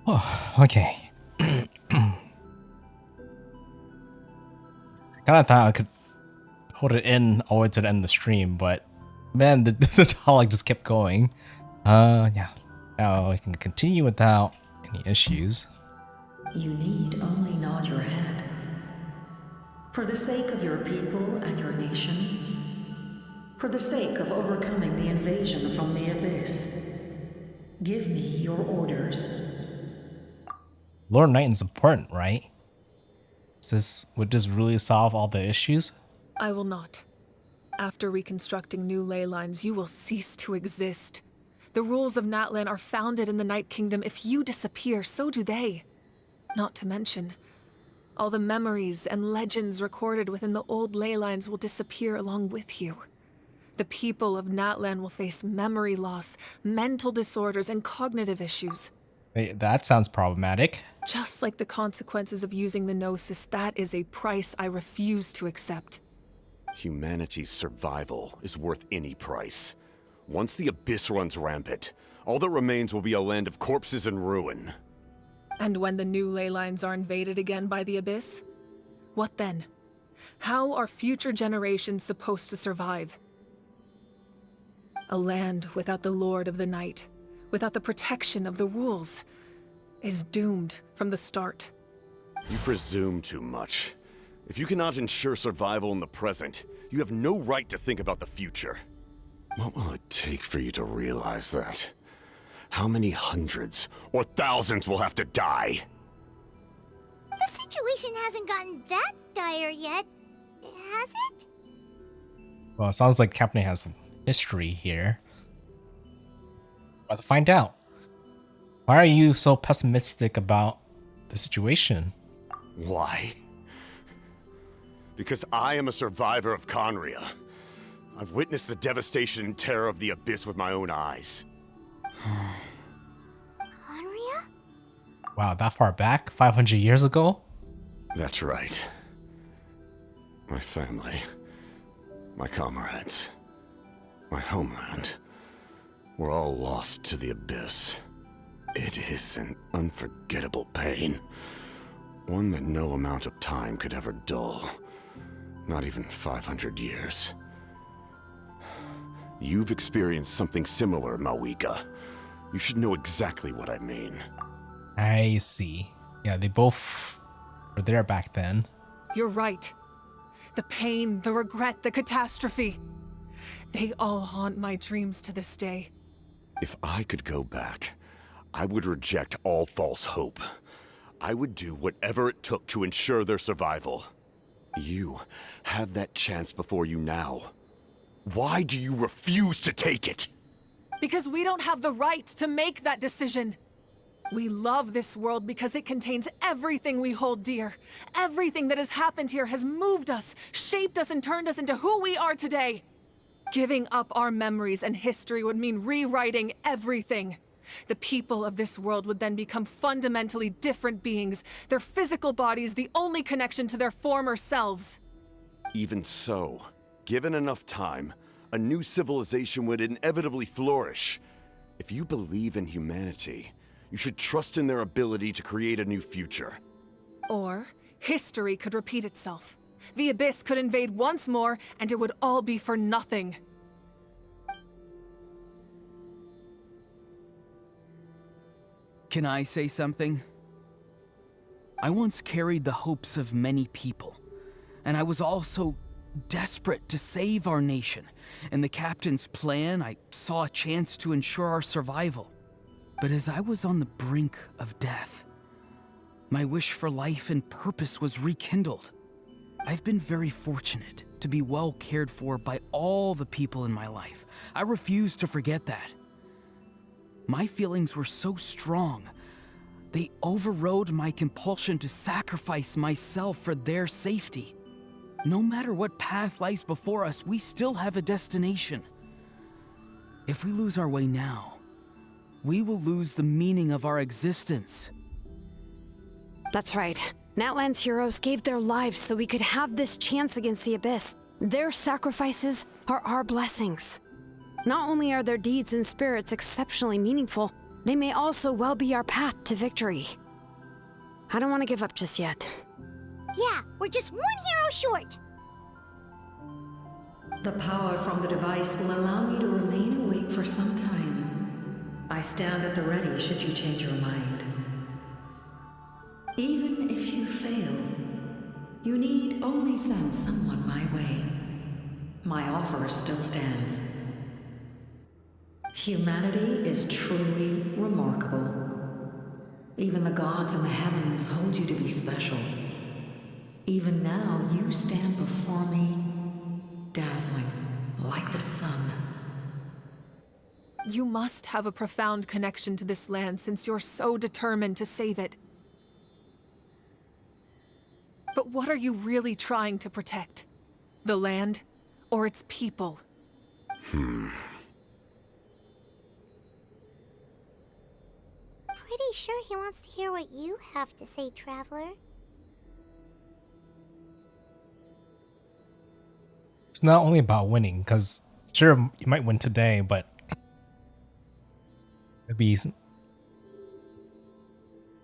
Oh, okay. Kind of thought I could hold it in all the way to the end of the stream, but man, the dialogue just kept going. Yeah. Now I can continue without any issues. You need only nod your head. For the sake of your people and your nation, for the sake of overcoming the invasion from the Abyss, give me your orders. Lord Knighton's important, right? Would this really solve all the issues? I will not. After reconstructing new ley lines, you will cease to exist. The rules of Natlan are founded in the Night Kingdom. If you disappear, so do they. Not to mention, all the memories and legends recorded within the old ley lines will disappear along with you. The people of Natlan will face memory loss, mental disorders, and cognitive issues. Wait, that sounds problematic. Just like the consequences of using the Gnosis, that is a price I refuse to accept. Humanity's survival is worth any price. Once the Abyss runs rampant, all that remains will be a land of corpses and ruin. And when the new ley lines are invaded again by the Abyss? What then? How are future generations supposed to survive? A land without the Lord of the Night, without the protection of the rules, is doomed from the start. You presume too much. If you cannot ensure survival in the present, you have no right to think about the future. What will it take for you to realize that? How many hundreds or thousands will have to die? The situation hasn't gotten that dire yet, has it? Well, it sounds like Captain has some history here. About to find out. Why are you so pessimistic about the situation? Why? Because I am a survivor of Conria. I've witnessed the devastation and terror of the Abyss with my own eyes. Conria? Wow, that far back? 500 years ago? That's right. My family, my comrades, my homeland, were all lost to the Abyss. It is an unforgettable pain, one that no amount of time could ever dull. Not even 500 years. You've experienced something similar, Mawika. You should know exactly what I mean. I see. Yeah, they both were there back then. You're right. The pain, the regret, the catastrophe. They all haunt my dreams to this day. If I could go back, I would reject all false hope. I would do whatever it took to ensure their survival. You have that chance before you now. Why do you refuse to take it? Because we don't have the right to make that decision. We love this world because it contains everything we hold dear. Everything that has happened here has moved us, shaped us, and turned us into who we are today. Giving up our memories and history would mean rewriting everything. The people of this world would then become fundamentally different beings, their physical bodies the only connection to their former selves. Even so, given enough time, a new civilization would inevitably flourish. If you believe in humanity, you should trust in their ability to create a new future. Or, history could repeat itself. The Abyss could invade once more, and it would all be for nothing. Can I say something? I once carried the hopes of many people, and I was also desperate to save our nation. In the captain's plan, I saw a chance to ensure our survival. But as I was on the brink of death, my wish for life and purpose was rekindled. I've been very fortunate to be well cared for by all the people in my life. I refuse to forget that. My feelings were so strong, they overrode my compulsion to sacrifice myself for their safety. No matter what path lies before us, we still have a destination. If we lose our way now, we will lose the meaning of our existence. That's right. Natlan's heroes gave their lives so we could have this chance against the Abyss. Their sacrifices are our blessings. Not only are their deeds and spirits exceptionally meaningful, they may also well be our path to victory. I don't want to give up just yet. Yeah, we're just one hero short. The power from the device will allow me to remain awake for some time. I stand at the ready should you change your mind. Even if you fail, you need only send someone my way. My offer still stands. Humanity is truly remarkable. Even the gods in the heavens hold you to be special. Even now, you stand before me, dazzling, like the sun. You must have a profound connection to this land since you're so determined to save it. But what are you really trying to protect? The land, or its people? Pretty sure he wants to hear what you have to say, Traveler. It's not only about winning, because sure, you might win today, but it'd be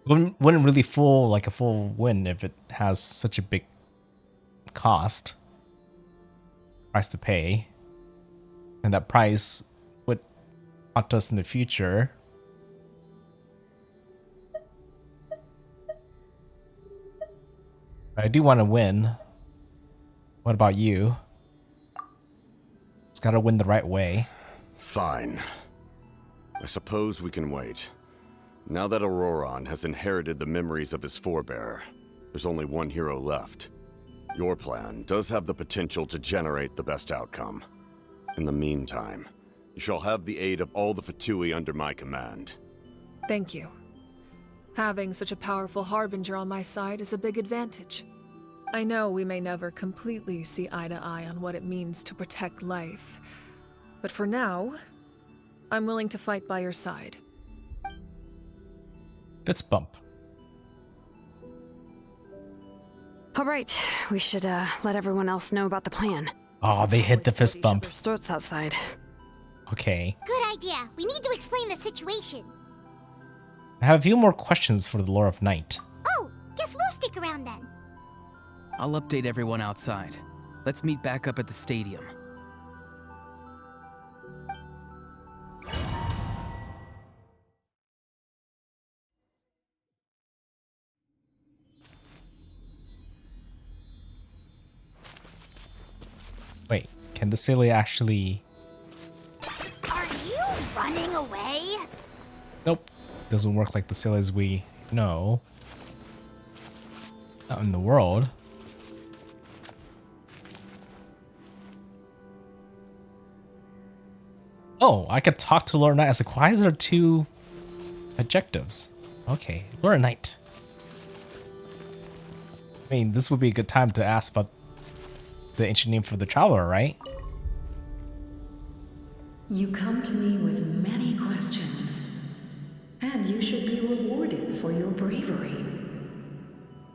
wouldn't really feel like a full win if it has such a big price to pay, and that price would haunt us in the future. I do want to win. What about you? It's gotta win the right way. Fine. I suppose we can wait. Now that Auroron has inherited the memories of his forebearer, there's only one hero left. Your plan does have the potential to generate the best outcome. In the meantime, you shall have the aid of all the Fatui under my command. Thank you. Having such a powerful harbinger on my side is a big advantage. I know we may never completely see eye to eye on what it means to protect life, but for now, I'm willing to fight by your side. Let's bump. All right, we should let everyone else know about the plan. Oh, they hit the fist bump. Throats outside. Okay. Good idea. We need to explain the situation. I have a few more questions for the Lore of Night. Oh, guess we'll stick around then. I'll update everyone outside. Let's meet back up at the stadium. Wait, can the Celia actually... Are you running away? Nope. Doesn't work like the Celias we know out in the world. Oh, I could talk to Lord Knight. I was like, why is there 2 adjectives? Okay, Lord Knight. I mean, this would be a good time to ask about the ancient name for the traveler, right? You come to me with many questions, and you should be rewarded for your bravery.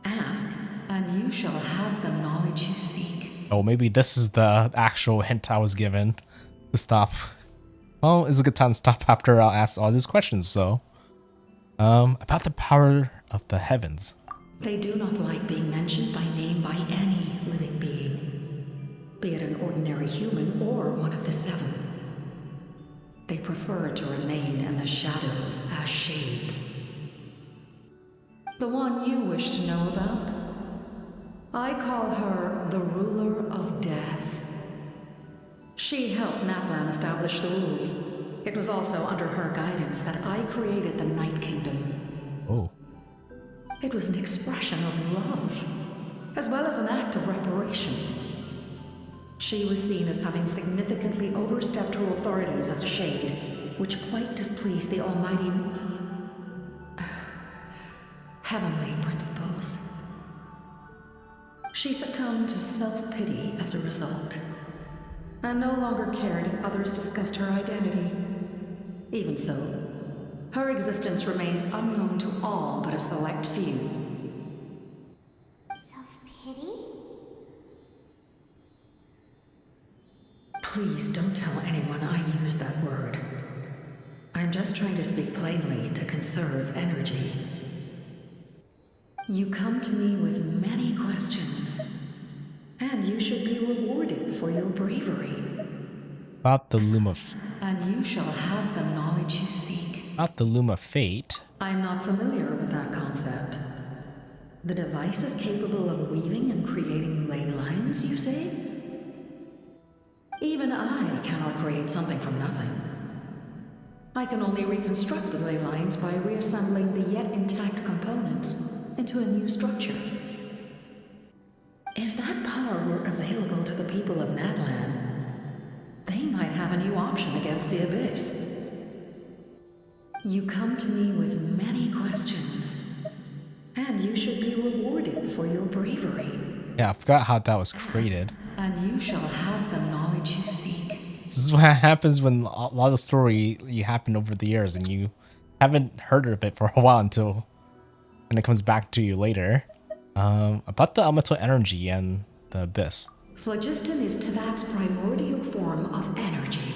Ask, and you shall have the knowledge you seek. Oh, maybe this is the actual hint I was given to stop. Well, it's a good time to stop after I'll ask all these questions, so. About the power of the heavens. They do not like being mentioned by name by any living being, be it an ordinary human or one of the 7. They prefer to remain in the shadows as shades. The one you wish to know about? I call her the ruler of death. She helped Natlan establish the rules. It was also under her guidance that I created the Night Kingdom. Oh. It was an expression of love, as well as an act of reparation. She was seen as having significantly overstepped her authorities as a shade, which quite displeased the almighty heavenly principles. She succumbed to self-pity as a result, and no longer cared if others discussed her identity. Even so, her existence remains unknown to all but a select few. Self-pity? Please don't tell anyone I used that word. I'm just trying to speak plainly to conserve energy. You come to me with many questions, and you should be rewarded for your bravery. About the Loom of... And you shall have the knowledge you seek. About the Loom of Fate. I'm not familiar with that concept. The device is capable of weaving and creating ley lines, you say? Even I cannot create something from nothing. I can only reconstruct the ley lines by reassembling the yet intact components into a new structure. If that power were available to the people of Natlan, they might have a new option against the Abyss. You come to me with many questions, and you should be rewarded for your bravery. Yeah, I forgot how that was created. And you shall have the knowledge you seek. This is what happens when a lot of story you happen over the years and you haven't heard of it for a while until when it comes back to you later. About the elemental energy and the abyss. Phlogiston is Tevat's primordial form of energy.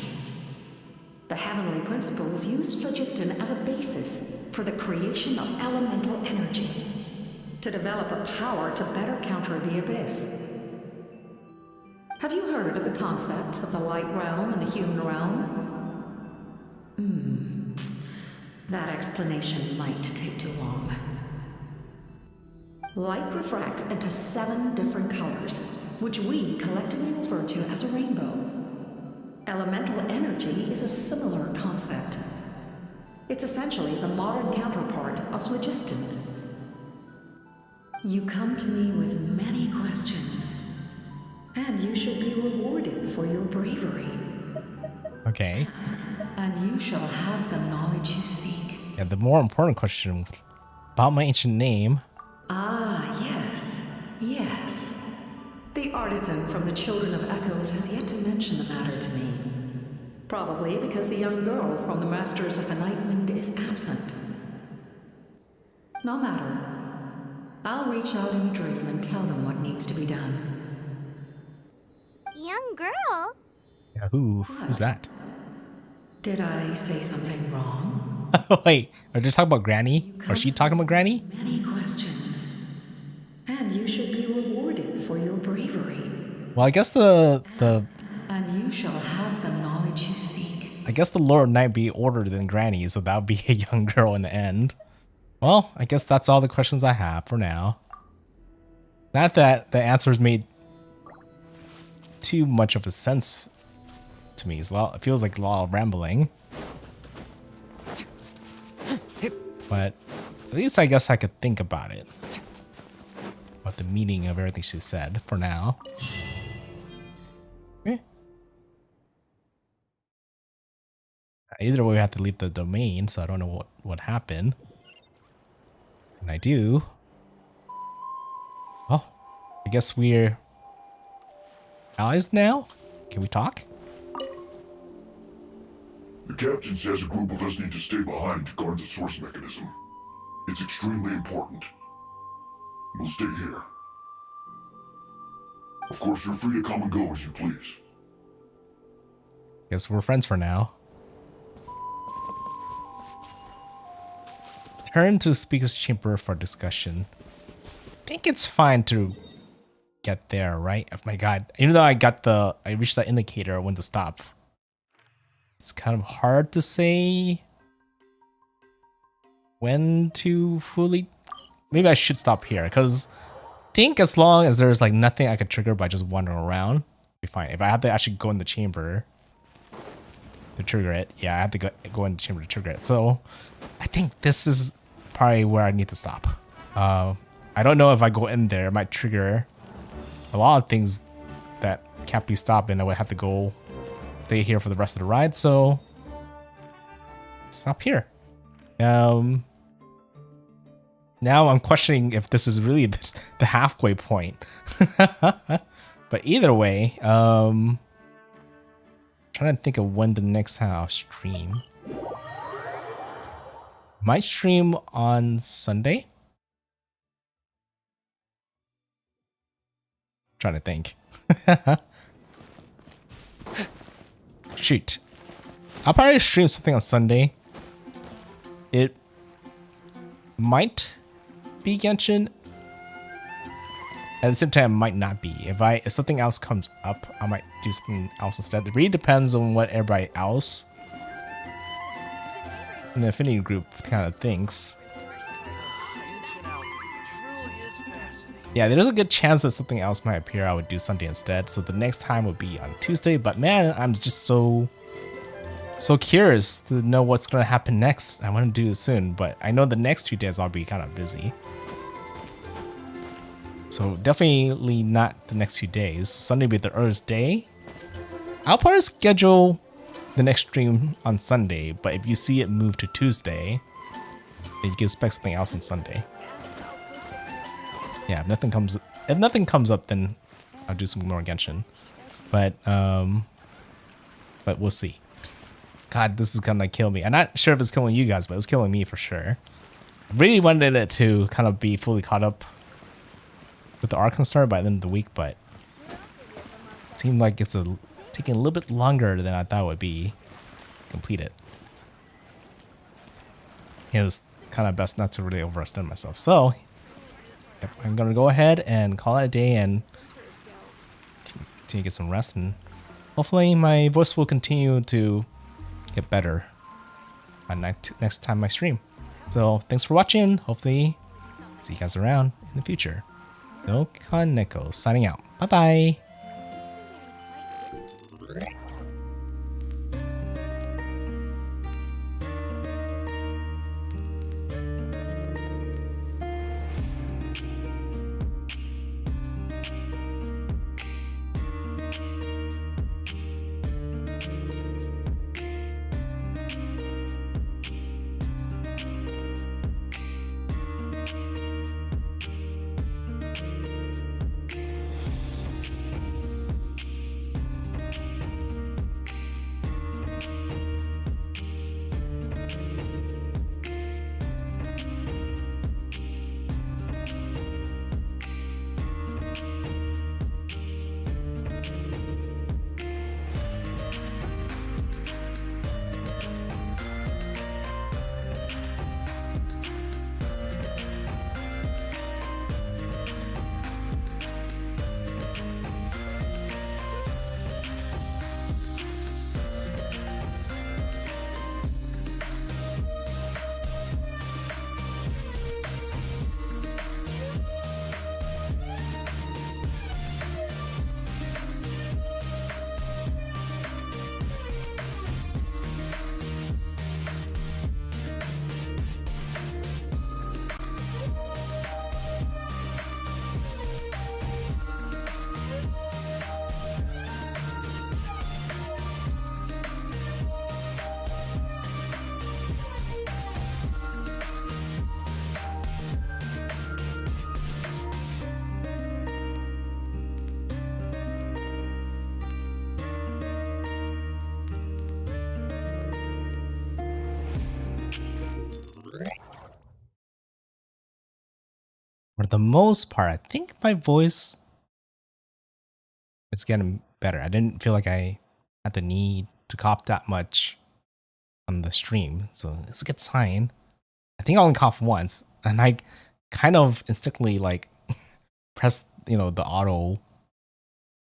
The heavenly principles used phlogiston as a basis for the creation of elemental energy, to develop a power to better counter the abyss. Have you heard of the concepts of the light realm and the human realm? That explanation might take too long. Light refracts into 7 different colors, which we collectively refer to as a rainbow. Elemental energy is a similar concept. It's essentially the modern counterpart of phlogiston. You come to me with many questions, and you should be rewarded for your bravery. Okay. Ask, and you shall have the knowledge you seek. Yeah, the more important question about my ancient name. Ah, yes, yes. The artisan from the Children of Echoes has yet to mention the matter to me. Probably because the young girl from the Masters of the Nightwind is absent. No matter. I'll reach out in a dream and tell them what needs to be done. Young girl? Yeah, who's that? Did I say something wrong? Wait, are they talking about Granny? Or is she talking about Granny? Many questions. And you should be rewarded for your bravery. Well, I guess And you shall have the knowledge you seek. I guess the Lord might be older than Granny, so that would be a young girl in the end. Well, I guess that's all the questions I have for now. Not that the answers made too much of a sense to me. It feels like a lot of rambling. But at least I guess I could think about it. About the meaning of everything she said for now. Okay. Either way, we have to leave the domain, so I don't know what happened. And I do. Oh, I guess we're allies now? Can we talk? The captain says a group of us need to stay behind to guard the source mechanism. It's extremely important. We'll stay here. Of course, you're free to come and go as you please. Guess we're friends for now. Turn to speaker's chamber for discussion. I think it's fine to get there, right? Oh my god. Even though I reached that indicator when to stop. It's kind of hard to say when to fully... Maybe I should stop here, because I think as long as there's like nothing I could trigger by just wandering around, it'll be fine. If I have to actually go in the chamber to trigger it, yeah, I have to go in the chamber to trigger it. So I think this is probably where I need to stop. I don't know if I go in there, it might trigger a lot of things that can't be stopped, and I would have to go stay here for the rest of the ride, so stop here. Now I'm questioning if this is really the halfway point. But either way, trying to think of when the next time I'll stream. Might stream on Sunday. Trying to think. Shoot. I'll probably stream something on Sunday. It might be Genshin. At the same time, it might not be. If something else comes up, I might do something else instead. It really depends on what everybody else in the affinity group kind of thinks. Yeah, there's a good chance that something else might appear. I would do Sunday instead. So the next time would be on Tuesday. But man, I'm just so curious to know what's going to happen next. I want to do it soon, but I know the next 2 days I'll be kind of busy. So definitely not the next few days. Sunday will be the earliest day. I'll probably schedule the next stream on Sunday, but if you see it move to Tuesday, then you can expect something else on Sunday. Yeah, if nothing comes up, then I'll do some more Genshin. But we'll see. God, this is gonna kill me. I'm not sure if it's killing you guys, but it's killing me for sure. I really wanted it to kind of be fully caught up with the Archon story by the end of the week, but it seemed like it's taking a little bit longer than I thought it would be to complete it. Yeah, it's kind of best not to really overextend myself. So, yep, I'm gonna go ahead and call it a day and continue to get some rest, and hopefully my voice will continue to get better on next time I stream. So thanks for watching. Hopefully see you guys around in the future. NoukonNeko signing out. Bye bye. for the most part, I think my voice is getting better. I didn't feel like I had the need to cough that much on the stream, so it's a good sign. I think I only coughed once, and I kind of instinctively like pressed, the auto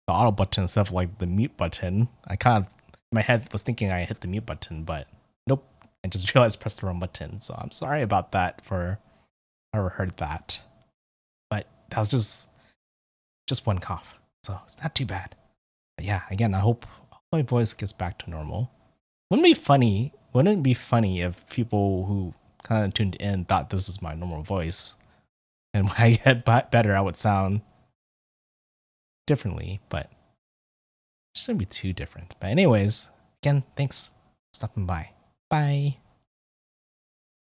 button instead of like the mute button. I kind of in my head was thinking I hit the mute button, but nope. I just realized I pressed the wrong button. So I'm sorry about that for whoever heard that. But that was just one cough, so it's not too bad. But yeah, again, I hope my voice gets back to normal. Wouldn't it be funny if people who kind of tuned in thought this is my normal voice, and when I get better, I would sound differently, but it shouldn't be too different. But anyways, again, thanks for stopping by. Bye.